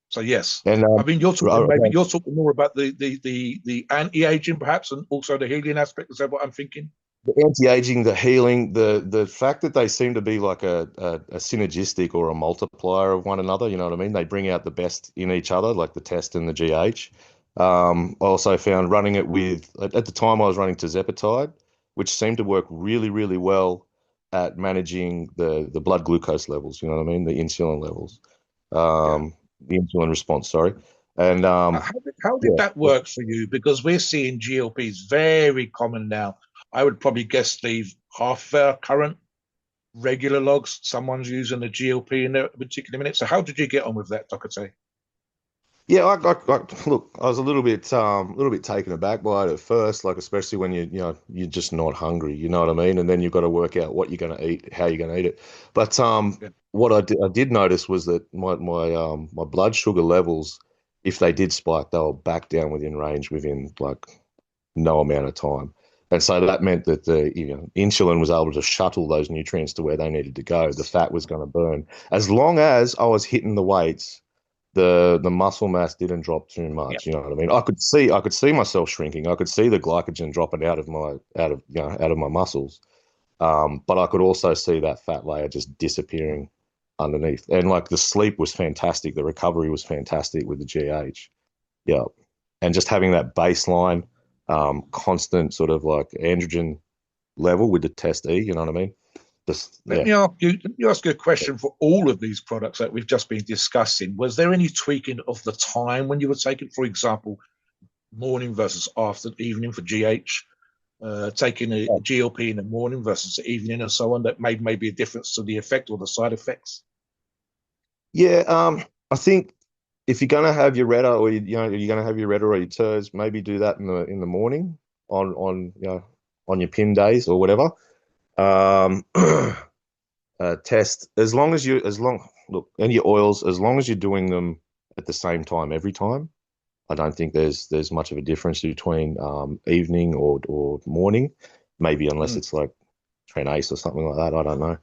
So yes, And I mean you're talking more about the anti-aging perhaps, and also the healing aspect. Is that what I'm thinking? the anti-aging, the healing, the fact that they seem to be like a synergistic or a multiplier of one another. You know what I mean? They bring out the best in each other, like the test and the GH. I also found running it with at the time I was running tirzepatide, which seemed to work really, really well at managing the blood glucose levels. You know what I mean? The insulin levels, Yeah. the insulin response. Sorry, and How did yeah. that work for you? Because we're seeing GLPs very common now. I would probably guess, Steve, half our current regular logs, someone's using a GLP in a particular minute. So how did you get on with that, Doctakay? Yeah, look, I was a little bit taken aback by it at first, like especially when you're just not hungry, you know what I mean, and then you've got to work out what you're going to eat, how you're going to eat it. But Yeah. what I did notice was that my blood sugar levels, if they did spike, they were back down within range within like no amount of time. And so that meant that the insulin was able to shuttle those nutrients to where they needed to go. The fat was going to burn. As long as I was hitting the weights, the muscle mass didn't drop too Yeah. much. You know what I mean? I could see myself shrinking. I could see the glycogen dropping out of my muscles. But I could also see that fat layer just disappearing underneath. And like the sleep was fantastic. The recovery was fantastic with the GH. Yeah. And just having that baseline, constant sort of like androgen level with the test E, you know what I mean? Just, Let yeah. me ask you a question for all of these products that we've just been discussing. Was there any tweaking of the time when you were taking, for example, morning versus after evening for GH, taking a GLP in the morning versus the evening and so on that made maybe a difference to the effect or the side effects? Yeah. I think if you're gonna have your Retta or you're gonna have your Retta or your TERS, maybe do that in the morning on your pin days or whatever. Um, test look, and your oils, as long as you're doing them at the same time every time. I don't think there's much of a difference between evening or morning, maybe unless Mm. it's like Tren Ace or something like that. I don't know.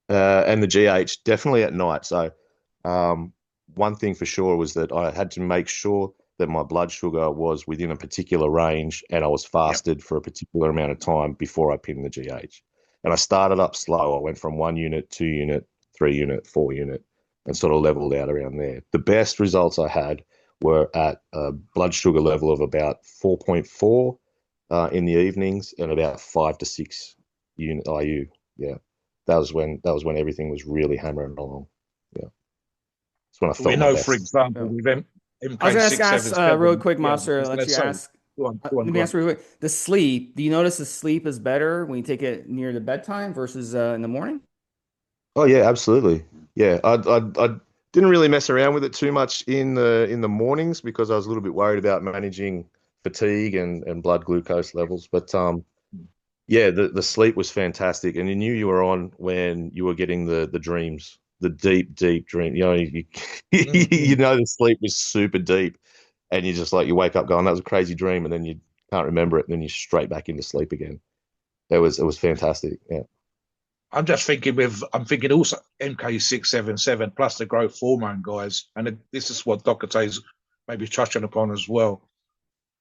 And the GH definitely at night. So one thing for sure was that I had to make sure that my blood sugar was within a particular range and I was Yep. fasted for a particular amount of time before I pinned the GH. And I started up slow. I went from 1 unit, 2 unit, 3 unit, 4 unit, and sort of leveled out around there. The best results I had were at a blood sugar level of about 4.4 in the evenings and about 5 to 6 unit IU. Yeah, that was when everything was really hammering along. Yeah, it's when I We felt my know, for best. example, Yeah. with I was gonna ask real MK677. quick, Yeah, I Monster. was going Let to you say, ask. go on, Let me go on. ask real quick. The sleep. Do you notice the sleep is better when you take it near the bedtime versus in the morning? Oh yeah, absolutely. Yeah, I didn't really mess around with it too much in the mornings because I was a little bit worried about managing fatigue and blood glucose levels. But yeah, the sleep was fantastic, and you knew you were on when you were getting the dreams, the deep, deep dream. You Mm-hmm. know the sleep was super deep, and you just like you wake up going, that was a crazy dream, and then you can't remember it, and then you're straight back into sleep again. It was fantastic. Yeah. I'm thinking also MK677 plus the growth hormone guys, and this is what Doctakay's maybe touching upon as well.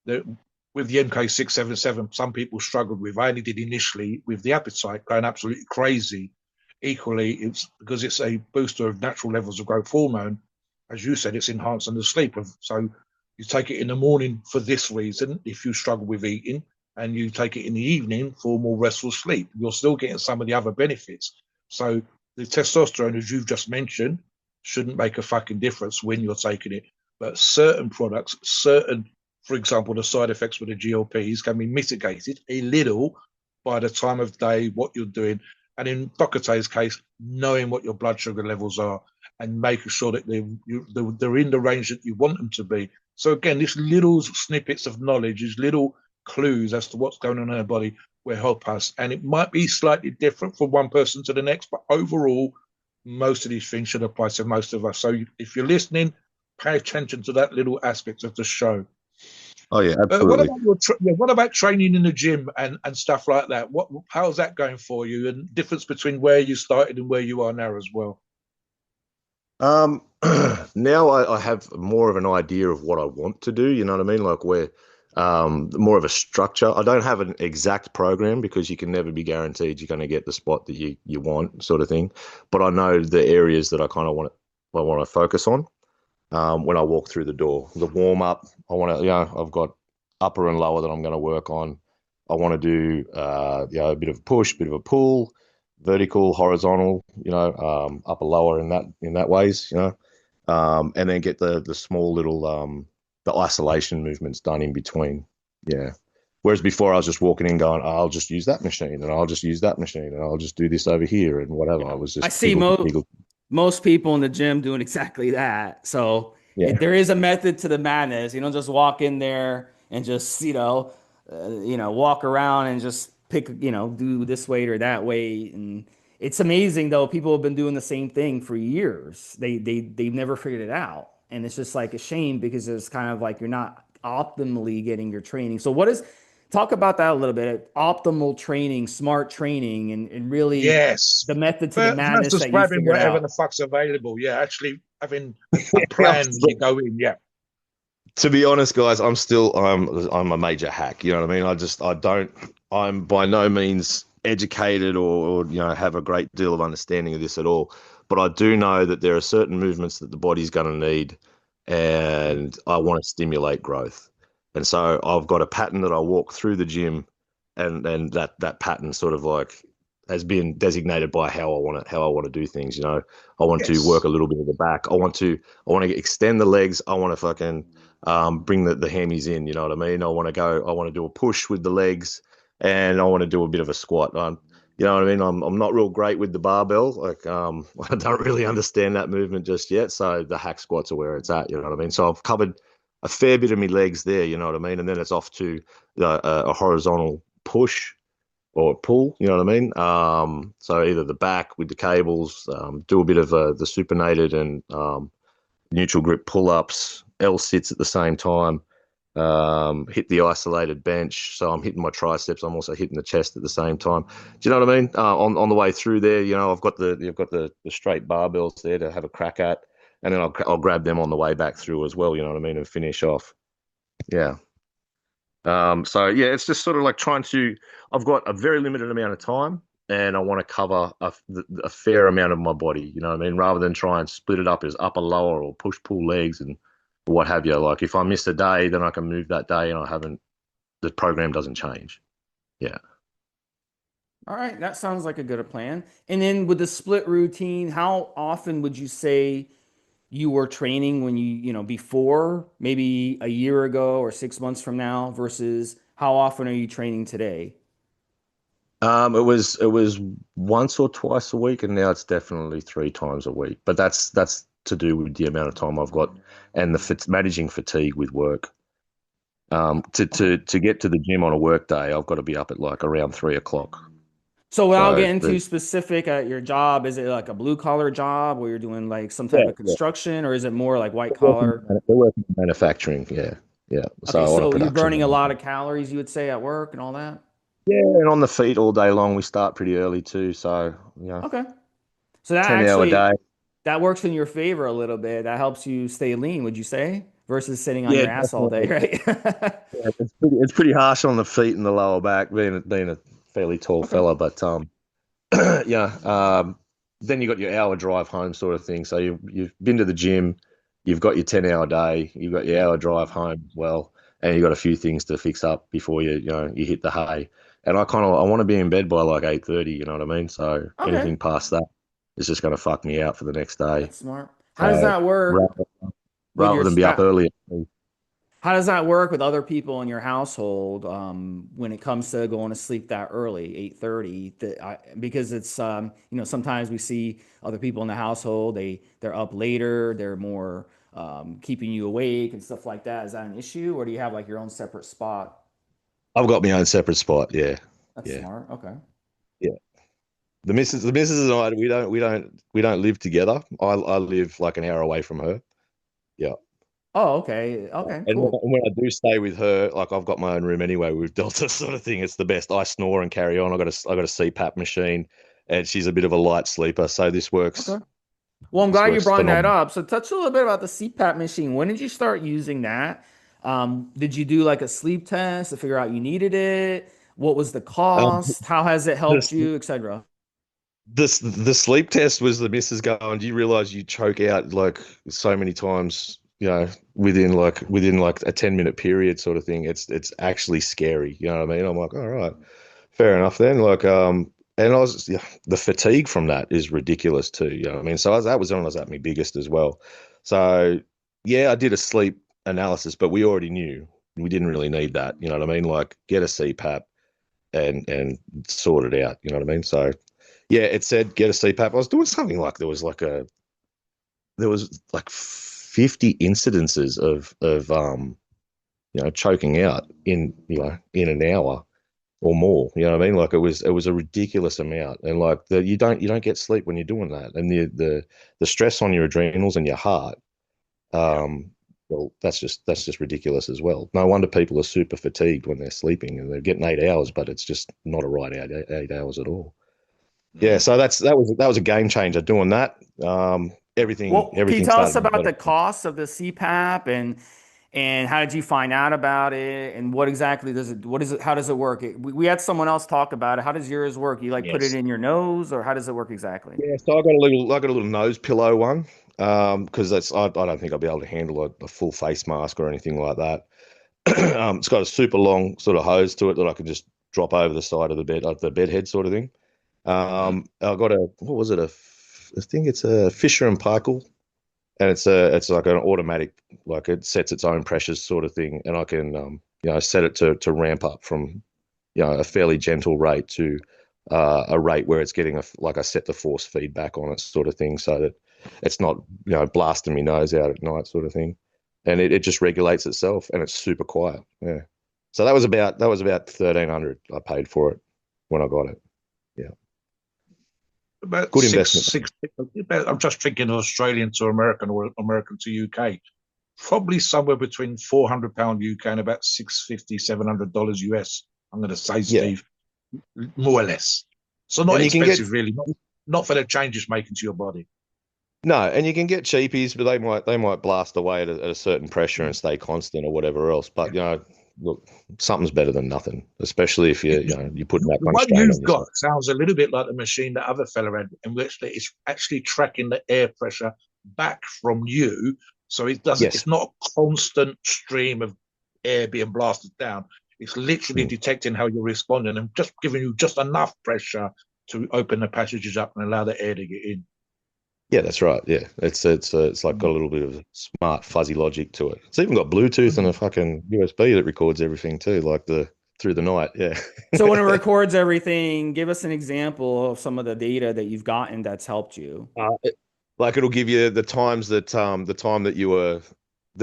The, with the MK677, some people struggled with. I only did initially with the appetite going absolutely crazy. Equally, it's because it's a booster of natural levels of growth hormone. As you said, it's enhancing the sleep. So you take it in the morning for this reason, if you struggle with eating, and you take it in the evening for more restful sleep. You're still getting some of the other benefits. So the testosterone, as you've just mentioned, shouldn't make a fucking difference when you're taking it. But certain products, for example, the side effects with the GLPs can be mitigated a little by the time of day, what you're doing. And in Docatay's case, knowing what your blood sugar levels are and making sure that they're in the range that you want them to be. So again, these little snippets of knowledge, these little clues as to what's going on in our body will help us. And it might be slightly different from one person to the next, but overall, most of these things should apply to most of us. So if you're listening, pay attention to that little aspect of the show. Oh yeah, What absolutely. about what about training in the gym and stuff like that? How's that going for you? And difference between where you started and where you are now as well. Um, now I have more of an idea of what I want to do. You know what I mean? Like where, more of a structure. I don't have an exact program because you can never be guaranteed you're going to get the spot that you want, sort of thing. But I know the areas that I want to focus on. When I walk through the door, the warm up. I've got upper and lower that I'm going to work on. I want to do, a bit of a push, bit of a pull, vertical, horizontal, upper, lower in that ways, and then get the small little, the isolation movements done in between. Yeah. Whereas before I was just walking in going, I'll just use that machine and I'll just use that machine and I'll just do this over here and whatever. I Yeah. was I just see piggle, piggle. most people in the gym doing exactly that. So Yeah. there is a method to the madness. You don't just walk in there and just, walk around and just pick, do this weight or that weight. And it's amazing though. People have been doing the same thing for years. They've never figured it out. And it's just like a shame because it's kind of like you're not optimally getting your training. So talk about that a little bit, optimal training, smart training, and really Yes. the method to the First, madness just that you grabbing figured whatever the out. fuck's available. Yeah, actually having a plan as you go in. Yeah. To be honest, guys, I'm a major hack. You know what I mean? I don't I'm by no means educated or have a great deal of understanding of this at all. But I do know that there are certain movements that the body's going to need, and I want to stimulate growth. And so I've got a pattern that I walk through the gym, and that pattern sort of like has been designated by how I want to do things. I want to work Yes. a little bit of the back. I want to extend the legs. I want to fucking bring the hammies in. You know what I mean? I want to do a push with the legs, and I want to do a bit of a squat. You know what I mean? I'm not real great with the barbell. Like, I don't really understand that movement just yet. So the hack squats are where it's at. You know what I mean? So I've covered a fair bit of my legs there. You know what I mean? And then it's off to a horizontal push or pull. You know what I mean? So either the back with the cables, do a bit of the supinated and neutral grip pull ups, L sits at the same time, hit the isolated bench. So I'm hitting my triceps. I'm also hitting the chest at the same time. Do you know what I mean? On the way through there, you've got the straight barbells there to have a crack at, and then I'll grab them on the way back through as well. You know what I mean, and finish off. Yeah. So yeah, it's just sort of like trying to. I've got a very limited amount of time, and I want to cover a fair amount of my body. You know what I mean? Rather than try and split it up as upper, lower, or push pull legs and what have you. Like if I miss a day, then I can move that day, and I haven't. The program doesn't change. Yeah. All right, that sounds like a good plan. And then with the split routine, how often would you say you were training when before, maybe a year ago or 6 months from now, versus how often are you training today? It was once or twice a week, and now it's definitely three times a week. But that's to do with the amount of time I've got and managing fatigue with work. To Okay. to to get to the gym on a work day, I've got to be up at like around 3 o'clock. So without So getting too the specific at your job, is it like a blue collar job where you're doing like some type yeah, of yeah. construction, or is it more like white They're working, collar? they're working in manufacturing. Yeah, yeah. Okay, So on a so you're production burning a line. lot of calories, you would say, at work and all that? Yeah, and on the feet all day long. We start pretty early too. So Okay. So that 10 hour actually day. that works in your favor a little bit. That helps you stay lean, would you say? Versus sitting on Yeah, your ass all day, definitely. right? Yeah, it's pretty harsh on the feet and the lower back, being a fairly tall Okay. fella. But yeah. Then you got your hour drive home sort of thing. So you've been to the gym, you've got your 10 hour day, you've got your hour drive home as well, and you've got a few things to fix up before you hit the hay. And I want to be in bed by like 8:30. You know what I mean? So Okay. anything past that is just going to fuck me out for the next day. That's smart. How does So that work rather, with rather your than be up spa? early. How does that work with other people in your household when it comes to going to sleep that early, 8:30? Because it's sometimes we see other people in the household, they're up later, they're more keeping you awake and stuff like that. Is that an issue, or do you have like your own separate spot? I've got my own separate spot. Yeah, That's yeah, smart. Okay. yeah. The missus and I, we don't live together. I live like an hour away from her. Yeah. Oh, okay. Okay, And when, cool. when I do stay with her, like I've got my own room anyway with Delta sort of thing. It's the best. I snore and carry on. I got a CPAP machine, and she's a bit of a light sleeper, so this Okay. works. Well, I'm This glad you works brought that phenomenal. up. So touch a little bit about the CPAP machine. When did you start using that? Did you do like a sleep test to figure out you needed it? What was the Um, cost? How has it helped this you, etc.? the sleep test was the missus going, do you realize you choke out like so many times, within like a 10-minute period sort of thing. It's actually scary. You know what I mean? I'm like, all right, fair enough then. Like, and yeah, the fatigue from that is ridiculous too. You know what I mean? So that was when I was at my biggest as well. So yeah, I did a sleep analysis, but we already knew we didn't really need that. You know what I mean? Like get a CPAP and sort it out. You know what I mean? So yeah, it said get a CPAP. I was doing something like there was like 50 incidences of choking out in an hour or more. You know what I mean? Like it was a ridiculous amount, and like you don't get sleep when you're doing that, and the stress on your adrenals and your heart. Um, well, that's just ridiculous as well. No wonder people are super fatigued when they're sleeping and they're getting 8 hours, but it's just not a right 8 hours at all. Yeah, Mm. so that was a game changer doing that. Everything Well, can you everything tell us started to be about better. the cost of the CPAP and how did you find out about it and what exactly does it what is it how does it work? We had someone else talk about it. How does yours work? You like put it Yes. in your nose or how does it work exactly? Yeah, so I got a little nose pillow one, because I don't think I'll be able to handle a full face mask or anything like that. It's got a super long sort of hose to it that I can just drop over the side of the bed, like the bed head sort of thing. Mm. I got what was it? I think it's a Fisher and Paykel, and it's like an automatic, like it sets its own pressures sort of thing, and I can set it to ramp up from a fairly gentle rate to a rate where it's getting like I set the force feedback on it sort of thing, so that it's not blasting me nose out at night sort of thing, and it just regulates itself, and it's super quiet. Yeah, so that was about 1,300 I paid for it when I got it. Yeah, About good investment. I'm just thinking Australian to American or American to UK. Probably somewhere between £400 UK and about 650, $700 US. I'm going to say, Yeah, Steve, more or less. So not and you can get expensive, really. Not for the changes making to your body. no, and you can get cheapies, but they might blast away at a certain pressure and stay constant or whatever else. But look, something's better than nothing, especially if The, you're putting that the kind of one strain on you've got yourself. sounds a little bit like the machine that other fella had, in which it's actually tracking the air pressure back from you, so it doesn't. Yes. It's not a constant stream of air being blasted down. It's literally Mm. detecting how you're responding and just giving you just enough pressure to open the passages up and allow the air to get in. Yeah, that's right. Yeah, it's like got a little bit of smart fuzzy logic to it. It's even got Bluetooth and a Mm. fucking USB that records everything too, like the through the night. Yeah. So when it records everything, give us an example of some of the data that you've gotten that's helped you. Like it'll give you the time that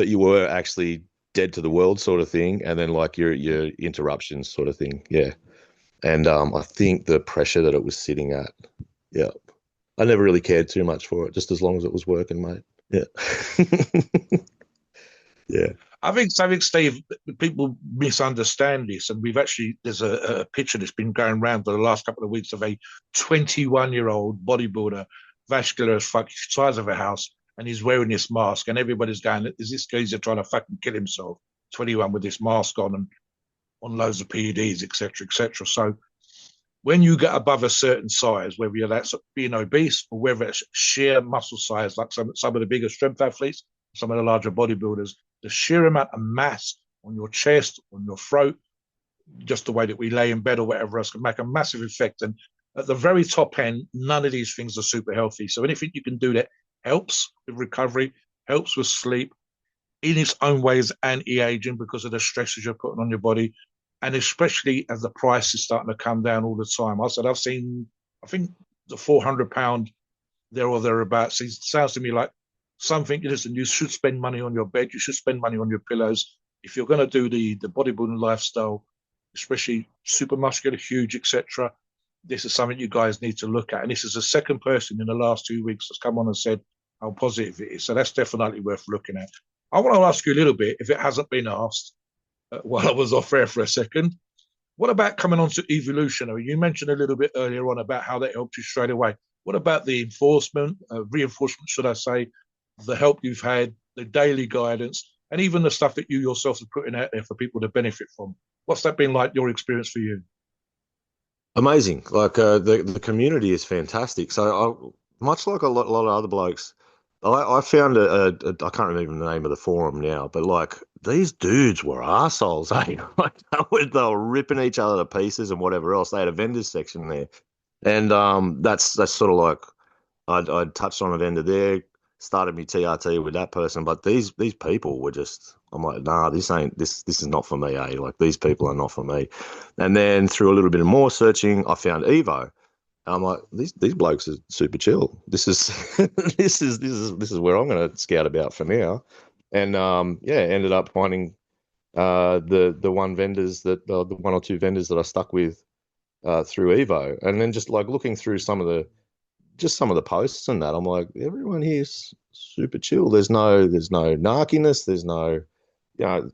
you were actually dead to the world sort of thing, and then like your interruptions sort of thing. Yeah. And I think the pressure that it was sitting at. Yeah. I never really cared too much for it, just as long as it was working, mate. Yeah. Yeah. I think, Steve, people misunderstand this, and there's a picture that's been going around for the last couple of weeks of a 21-year-old bodybuilder, vascular as fuck, size of a house, and he's wearing this mask, and everybody's going, "Is this geezer trying to fucking kill himself?" 21 with this mask on and on loads of PEDs, etc., etc. So when you get above a certain size, whether you're that's being obese or whether it's sheer muscle size, like some of the bigger strength athletes, some of the larger bodybuilders, the sheer amount of mass on your chest, on your throat, just the way that we lay in bed or whatever else can make a massive effect. And at the very top end, none of these things are super healthy. So anything you can do that helps with recovery, helps with sleep, in its own way is anti-aging because of the stresses you're putting on your body, and especially as the price is starting to come down all the time. I think the £400 there or thereabouts. It sounds to me like something. Listen, you should spend money on your bed. You should spend money on your pillows. If you're going to do the bodybuilding lifestyle, especially super muscular, huge, etc., this is something you guys need to look at. And this is the second person in the last 2 weeks that's come on and said how positive it is. So that's definitely worth looking at. I want to ask you a little bit, if it hasn't been asked while I was off air for a second. What about coming on to Evolutionary? You mentioned a little bit earlier on about how that helped you straight away. What about the reinforcement, should I say, the help you've had, the daily guidance, and even the stuff that you yourself are putting out there for people to benefit from? What's that been like, your experience for you? Amazing. Like the community is fantastic. So much like a lot of other blokes, I found I can't remember the name of the forum now, but like these dudes were assholes, eh? Like they were ripping each other to pieces and whatever else. They had a vendors section there, and that's sort of like I'd touched on it end of there, started me TRT with that person, but these people were just I'm like, nah, this is not for me, eh? Like these people are not for me. And then through a little bit of more searching, I found EVO. I'm like, these blokes are super chill. This is this is where I'm gonna scout about for now. And yeah, ended up finding the the one or two vendors that I stuck with through Evo, and then just like looking through some of just some of the posts and that, I'm like, everyone here's super chill. There's no narkiness. There's no, you know,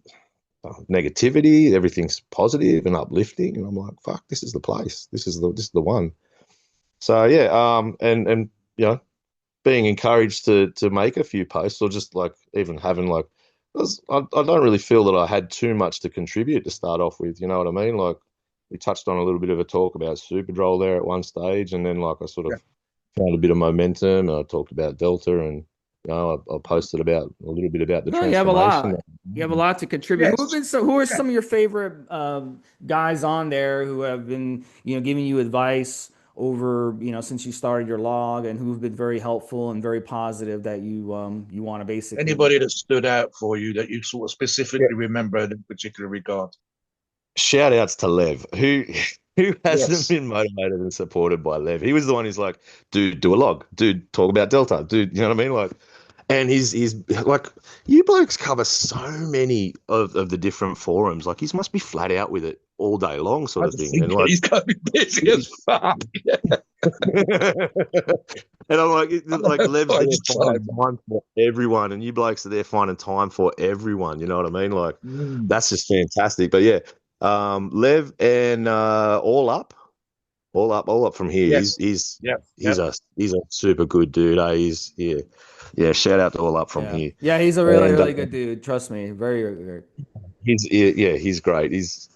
negativity. Everything's positive and uplifting. And I'm like, fuck, this is the place. This is the one. So yeah, and you know, being encouraged to make a few posts or just like even having like, I don't really feel that I had too much to contribute to start off with. You know what I mean? Like we touched on a little bit of a talk about Super Droll there at one stage, and then like I sort Yeah. of found a bit of momentum, and I talked about Delta, and you know I posted about a little bit about the No, you have a transformation. lot. You have a lot to contribute. Who have Yes. been who are Yeah. some of your favorite guys on there who have been, giving you advice over, since you started your log, and who've been very helpful and very positive that you want to basically. Anybody that stood out for you that you sort of specifically remember in a particular regard? Shout outs to Lev, who hasn't Yes. been motivated and supported by Lev. He was the one who's like, dude, do a log, dude, talk about Delta, dude, you know what I mean? Like, and he's like, you blokes cover so many of the different forums. Like, he must be flat out with it all day long, sort I of just thing. think And like, he's going to be busy as fuck. and I'm like Lev's there Time's finding time. time for everyone, and you blokes are there finding time for everyone. You know what I mean? Like, Mm. that's just fantastic. But yeah, Lev and all up from here. He's Yes. he's Yep. he's Yep. a he's a super good dude. He's yeah. Shout out to all up from Yeah. here. Yeah, he's a really, And really good dude. Trust me. Very, very. he's great. He's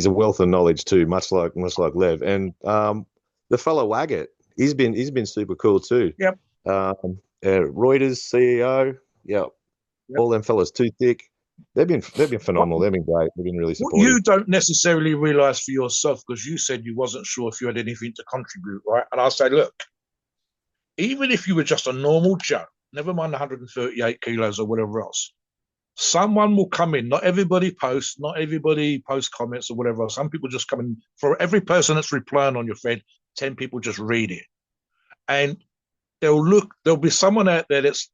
a wealth of knowledge too, much like Lev. And the fellow Waggett, he's been super cool too. Yep. Reuters CEO, yeah, Yep. all them fellas too thick. They've been What phenomenal. They've been great. They've been really what supportive. you don't necessarily realize for yourself, because you said you wasn't sure if you had anything to contribute, right? And I'll say, look, even if you were just a normal Joe, never mind 138 kilos or whatever else, someone will come in. Not everybody posts, not everybody posts comments or whatever else. Some people just come in. For every person that's replying on your thread, 10 people just read it. And there'll be someone out there that's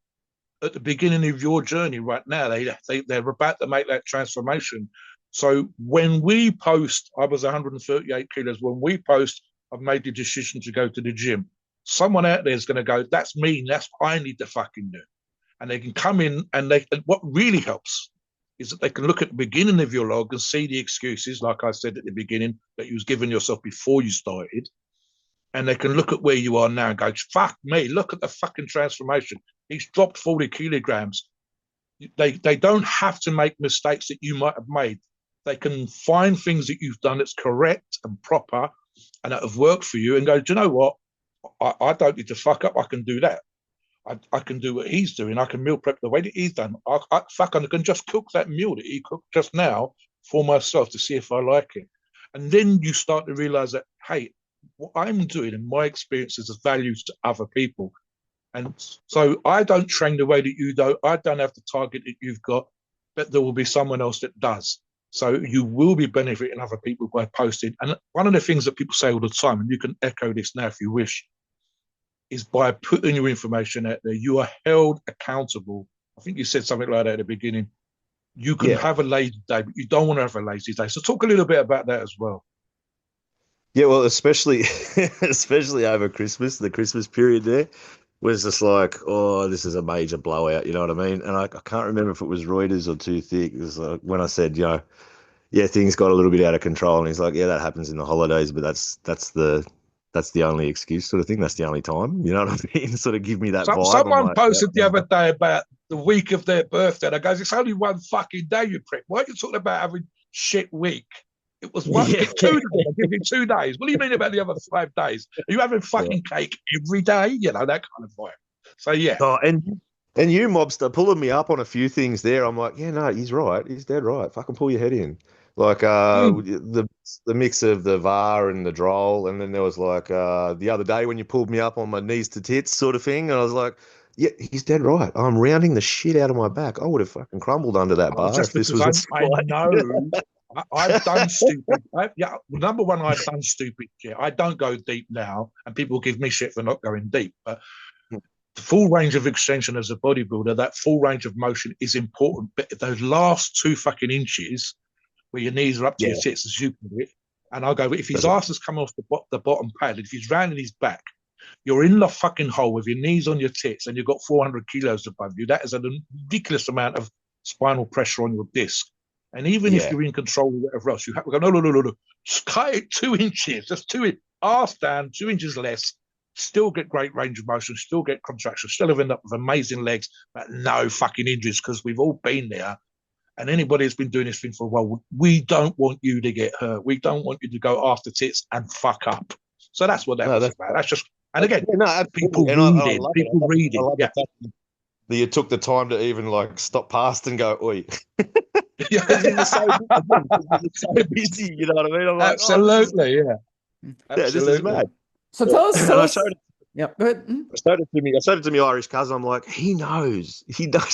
at the beginning of your journey right now. They're about to make that transformation. So when we post, I was 138 kilos. When we post, I've made the decision to go to the gym. Someone out there is going to go, that's me. That's what I need to fucking do. And they can come in and what really helps is that they can look at the beginning of your log and see the excuses, like I said at the beginning, that you was giving yourself before you started. And they can look at where you are now and go, fuck me, look at the fucking transformation. He's dropped 40 kilograms. They don't have to make mistakes that you might have made. They can find things that you've done that's correct and proper and that have worked for you and go, do you know what? I don't need to fuck up. I can do that. I can do what he's doing. I can meal prep the way that he's done. I can just cook that meal that he cooked just now for myself to see if I like it. And then you start to realize that, hey, what I'm doing in my experiences is values to other people. And so I don't train the way that you do. I don't have the target that you've got, but there will be someone else that does. So you will be benefiting other people by posting. And one of the things that people say all the time, and you can echo this now if you wish, is by putting your information out there, you are held accountable. I think you said something like that at the beginning. You can Yeah. have a lazy day, but you don't want to have a lazy day. So talk a little bit about that as well. Yeah, well, especially over Christmas, the Christmas period there was just like, oh, this is a major blowout. You know what I mean? And I can't remember if it was Reuters or Too Thick. It was when I said, yeah, things got a little bit out of control, and he's like, yeah, that happens in the holidays, but that's the only excuse, sort of thing. That's the only time. You know what I mean? Sort of give me that vibe. I'm Someone like, posted the yeah, other day about the week of their birthday. And I goes, it's only one fucking day, you prick. Why are you talking about having shit week? It was one, yeah, 2 days. I give you 2 days. What do you mean about the other 5 days? Are you having yeah. fucking cake every day? You know, that kind of vibe. So, yeah. Oh, and you, mobster, pulling me up on a few things there. I'm like, yeah, no, he's right. He's dead right. Fucking pull your head in. Like Mm. the mix of the VAR and the droll, and then there was like the other day when you pulled me up on my knees to tits sort of thing, and I was like, yeah, he's dead right. I'm rounding the shit out of my back. I would have fucking crumbled under that Oh, bar just if this because was a I squat. know I've done stupid. Yeah, number one, I've done stupid shit. I don't go deep now, and people give me shit for not going deep. But the full range of extension as a bodybuilder, that full range of motion is important. But those last 2 fucking inches, where your knees are up to Yeah, your tits, as you put it, and I'll go, if his that's it. arse has come off the bottom pad, if he's rounding his back, You're in the fucking hole with your knees on your tits and you've got 400 kilos above you. That is a ridiculous amount of spinal pressure on your disc. And even if Yeah. you're in control of whatever else, you have to go, no. Just cut it 2 inches, just 2 inches, arse down, 2 inches less, still get great range of motion, still get contraction, still end up with amazing legs, but no fucking injuries because we've all been there. And anybody who's been doing this thing for a while, we don't want you to get hurt. We don't want you to go after tits and fuck up. So that's what that was about. That's just, and again, Yeah, no, absolutely. people And I reading, love it. people I reading. love Yeah. the fact that you took the time to even like stop past and go, oi. Yeah. You were so busy, you know what I mean? I'm like, Absolutely, yeah. Yeah, this is Absolutely. mad. So tell us. And I showed Yeah, go ahead. I showed it to my Irish cousin. I'm like, he knows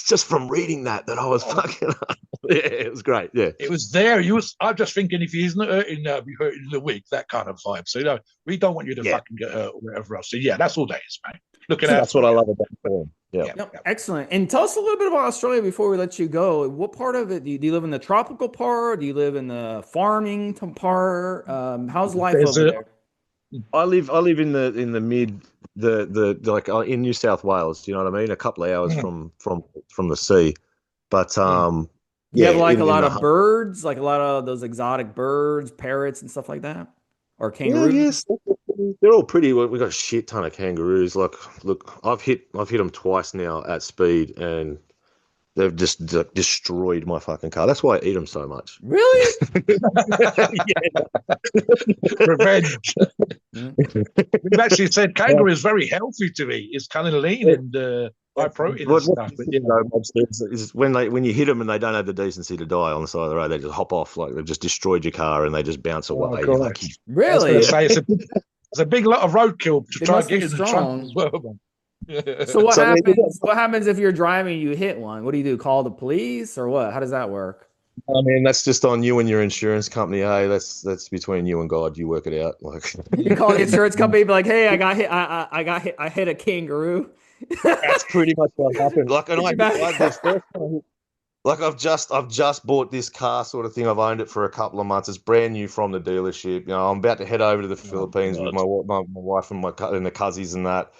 just from reading that I was fucking up. Yeah, it was great. Yeah. It was there. I'm just thinking if he's not hurting now, be hurting in the week, that kind of vibe. So, we don't want you to fucking get hurt or whatever else. So, yeah, that's all that is, mate. Looking at That's what I love about film. Yeah. Yep. Excellent. And tell us a little bit about Australia before we let you go. What part of it do you live in the tropical part? Do you live in the farming part? How's life over there? I live in the mid like in New South Wales. You know what I mean? A couple of hours from the sea, but You have like a lot of birds, like a lot of those exotic birds, parrots, and stuff like that, or kangaroos. Yeah, yes, they're all pretty. We got a shit ton of kangaroos. Like, look, I've hit them twice now at speed, and they've just destroyed my fucking car. That's why I eat them so much. Really? Revenge. We've actually said kangaroo is very healthy to eat. It's kind of lean and high protein and stuff. But, is when you hit them and they don't have the decency to die on the side of the road, they just hop off like they've just destroyed your car and they just bounce away. Like, really? It's a big lot of roadkill to try and get in the trunk as well. So what happens? What happens if you're driving and you hit one? What do you do? Call the police or what? How does that work? I mean, that's just on you and your insurance company. Hey, that's between you and God. You work it out. Like, you call the insurance company, be like, "Hey, I got hit. I got hit. I hit a kangaroo." That's pretty much what happened. Like, and I've just bought this car, sort of thing. I've owned it for a couple of months. It's brand new from the dealership. You know, I'm about to head over to the Philippines with my wife and the cousins and that.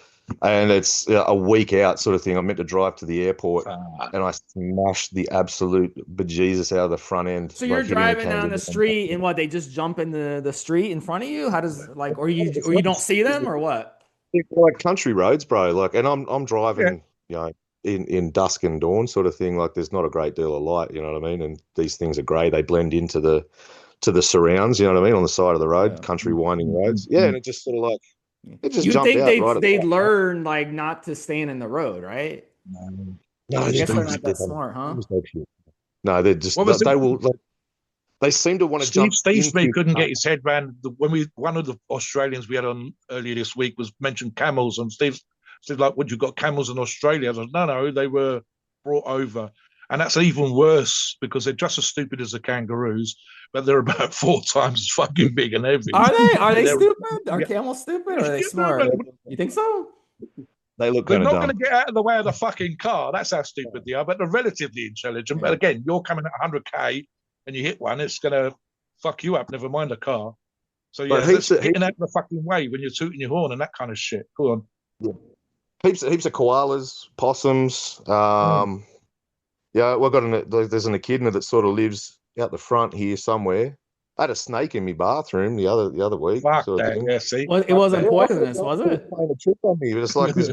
And it's a week out, sort of thing. I'm meant to drive to the airport, and I smashed the absolute bejesus out of the front end. So you're driving down the street, and what? They just jump in the street in front of you? How does or you don't see them or what? It's like country roads, bro. Like, and I'm driving, you know, in dusk and dawn, sort of thing. Like, there's not a great deal of light. You know what I mean? And these things are grey. They blend into the surrounds. You know what I mean? On the side of the road, country winding roads. Yeah, and it just sort of like. You think they'd learn like not to stand in the road, right? No, I guess they're not that smart, huh? No, they're just they seem to want to jump. Stevesmi couldn't get his head around one of the Australians we had on earlier this week was mentioned camels, and Steve said like, "What, you got camels in Australia?" I was like, "No, they were brought over." And that's even worse because they're just as stupid as the kangaroos, but they're about 4 times as fucking big and heavy. Are they stupid? Are camels stupid or are they smart? You think so? They look They're kind of not dumb. going to get out of the way of the fucking car. That's how stupid they are, but they're relatively intelligent. But again, you're coming at 100k and you hit one, it's going to fuck you up, never mind the car. So yeah, getting out of the fucking way when you're tooting your horn and that kind of shit. Go on. Yeah. Heaps of koalas, possums. Yeah, there's an echidna that sort of lives out the front here somewhere. I had a snake in my bathroom the other week. Fuck that, yeah, see? Well, it wasn't poisonous, was it? Playing a trick on me. It was like this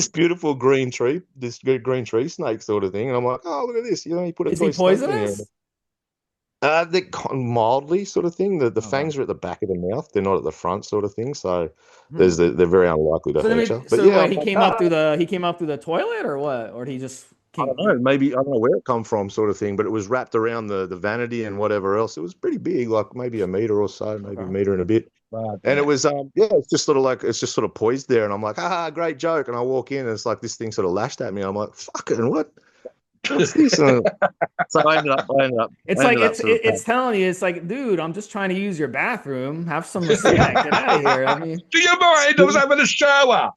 beautiful green tree snake sort of thing. And I'm like, oh, look at this. You know, you put a Is he poisonous? They're mildly sort of thing. The fangs are at the back of the mouth. They're not at the front sort of thing. So they're very unlikely to hurt you. But yeah, he came up through the toilet or what? Or he just I don't know. Maybe I don't know where it come from, sort of thing. But it was wrapped around the vanity and whatever else. It was pretty big, like maybe a meter or so, maybe a meter and a bit. And it was it's just sort of poised there. And I'm like, great joke. And I walk in and it's like this thing sort of lashed at me. I'm like, fucking what? What's this? So I ended up. It's telling you, it's like, dude, I'm just trying to use your bathroom. Have some respect. Get out of here. I mean, do you mind? I was having a shower.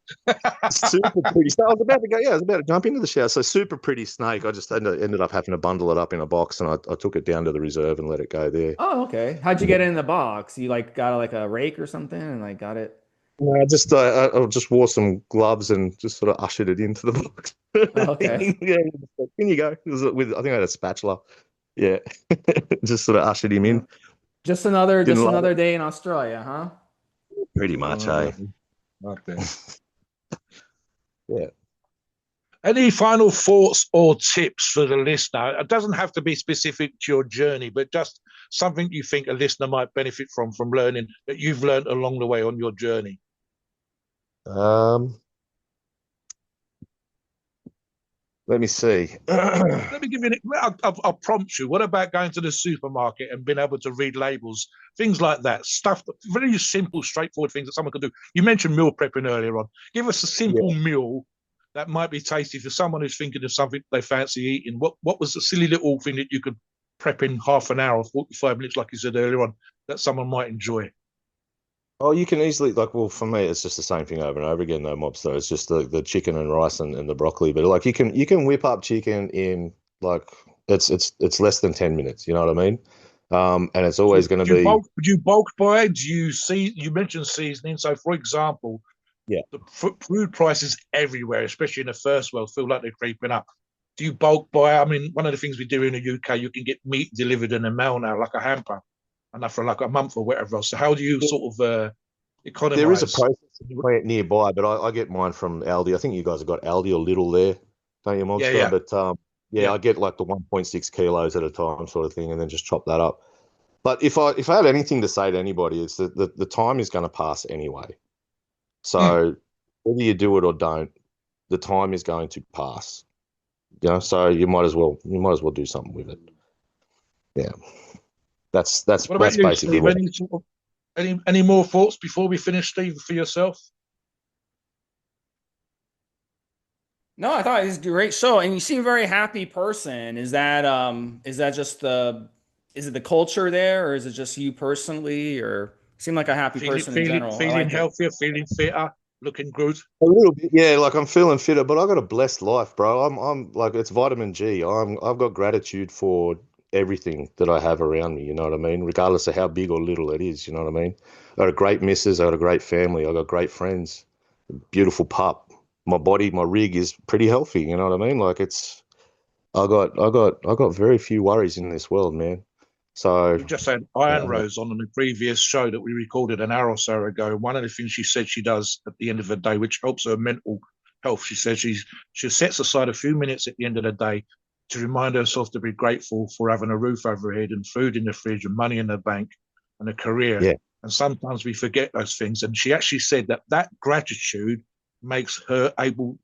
Super pretty. So I was about to go. Yeah, I was about to jump into the shower. So super pretty snake. I just ended up having to bundle it up in a box, and I took it down to the reserve and let it go there. Oh, okay. How'd you get it in the box? You like got like a rake or something, and like got it. No, I just wore some gloves and just sort of ushered it into the box. Okay. Yeah, in you go. It was with I think I had a spatula. Yeah, just sort of ushered him Yeah. in. Didn't Just love another it. day in Australia, huh? Pretty much, Oh, eh? okay. Yeah. Any final thoughts or tips for the listener? It doesn't have to be specific to your journey, but just something you think a listener might benefit from learning that you've learned along the way on your journey. Um, Let me see. Let me give you. I'll prompt you. What about going to the supermarket and being able to read labels, things like that? Stuff, very simple, straightforward things that someone can do. You mentioned meal prepping earlier on. Give us a simple Yeah. meal that might be tasty for someone who's thinking of something they fancy eating. What was the silly little thing that you could prep in half an hour or 45 minutes, like you said earlier on, that someone might enjoy? Oh, you can easily well for me it's just the same thing over and over again though, mobster. It's just the chicken and rice and the broccoli. But like you can whip up chicken in like it's less than 10 minutes, you know what I mean? And it's So always gonna be would you bulk buy? Do you see? You mentioned seasoning. So, for example, yeah. the food prices everywhere, especially in the first world, feel like they're creeping up. Do you bulk buy? I mean, one of the things we do in the UK, you can get meat delivered in the mail now, like a hamper, and that for like a month or whatever else. So how do you sort of There is a economize? processing plant nearby, but I get mine from Aldi. I think you guys have got Aldi or Little there, don't you, Yeah, mobster? yeah, But yeah, yeah. I get like the 1.6 kilos at a time sort of thing, and then just chop that up. But if I had anything to say to anybody, it's that the time is going to pass anyway. Mm. So whether you do it or don't, the time is going to pass. You know, so you might as well do something with it. Yeah, that's that's What about that's you, basically Steve? what. Any sort of any more thoughts before we finish, Steve, for yourself? No, I thought it was a great show, and you seem a very happy person. Is that just the is it the culture there, or is it just you personally, or seem like a happy person in general? I Feeling like it. healthier, feeling fitter, looking good. A little bit, yeah. Like I'm feeling fitter, but I got a blessed life, bro. I'm like it's vitamin G. I've got gratitude for everything that I have around me. You know what I mean? Regardless of how big or little it is. You know what I mean? I got a great missus. I got a great family. I got great friends. Beautiful pup. My body, my rig is pretty healthy. You know what I mean? Like it's. I got very few worries in this world, man. So You just had yeah, Iron Rose on the previous show that we recorded an hour or so ago. One of the things she said she does at the end of the day, which helps her mental health, she says she sets aside a few minutes at the end of the day to remind herself to be grateful for having a roof over her head and food in the fridge and money in the bank and a career. yeah, And sometimes we forget those things. And she actually said that that gratitude makes her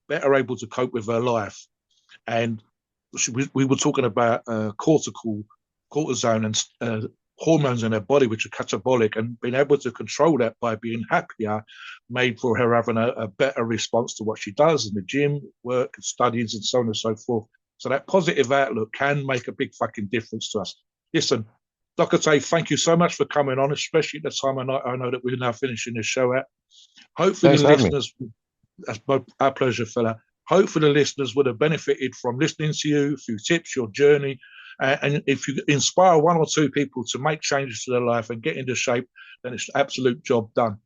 better able to cope with her life. And we were talking about cortisone and hormones in her body, which are catabolic, and being able to control that by being happier made for her having a better response to what she does in the gym, work, studies, and so on and so forth. So that positive outlook can make a big fucking difference to us. Listen, Doctakay, thank you so much for coming on, especially at the time I know that we're now finishing the show at. Hopefully, thanks the for having me. listeners, that's our pleasure, fella. Hopefully, the listeners would have benefited from listening to you, a few tips, your journey. And if you inspire one or two people to make changes to their life and get into shape, then it's an absolute job done.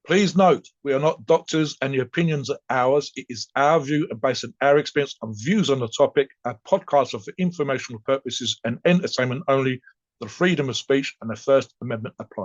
Please note, we are not doctors and the opinions are ours. It is our view and based on our experience and views on the topic. Our podcasts are for informational purposes and entertainment only. The freedom of speech and the First Amendment apply.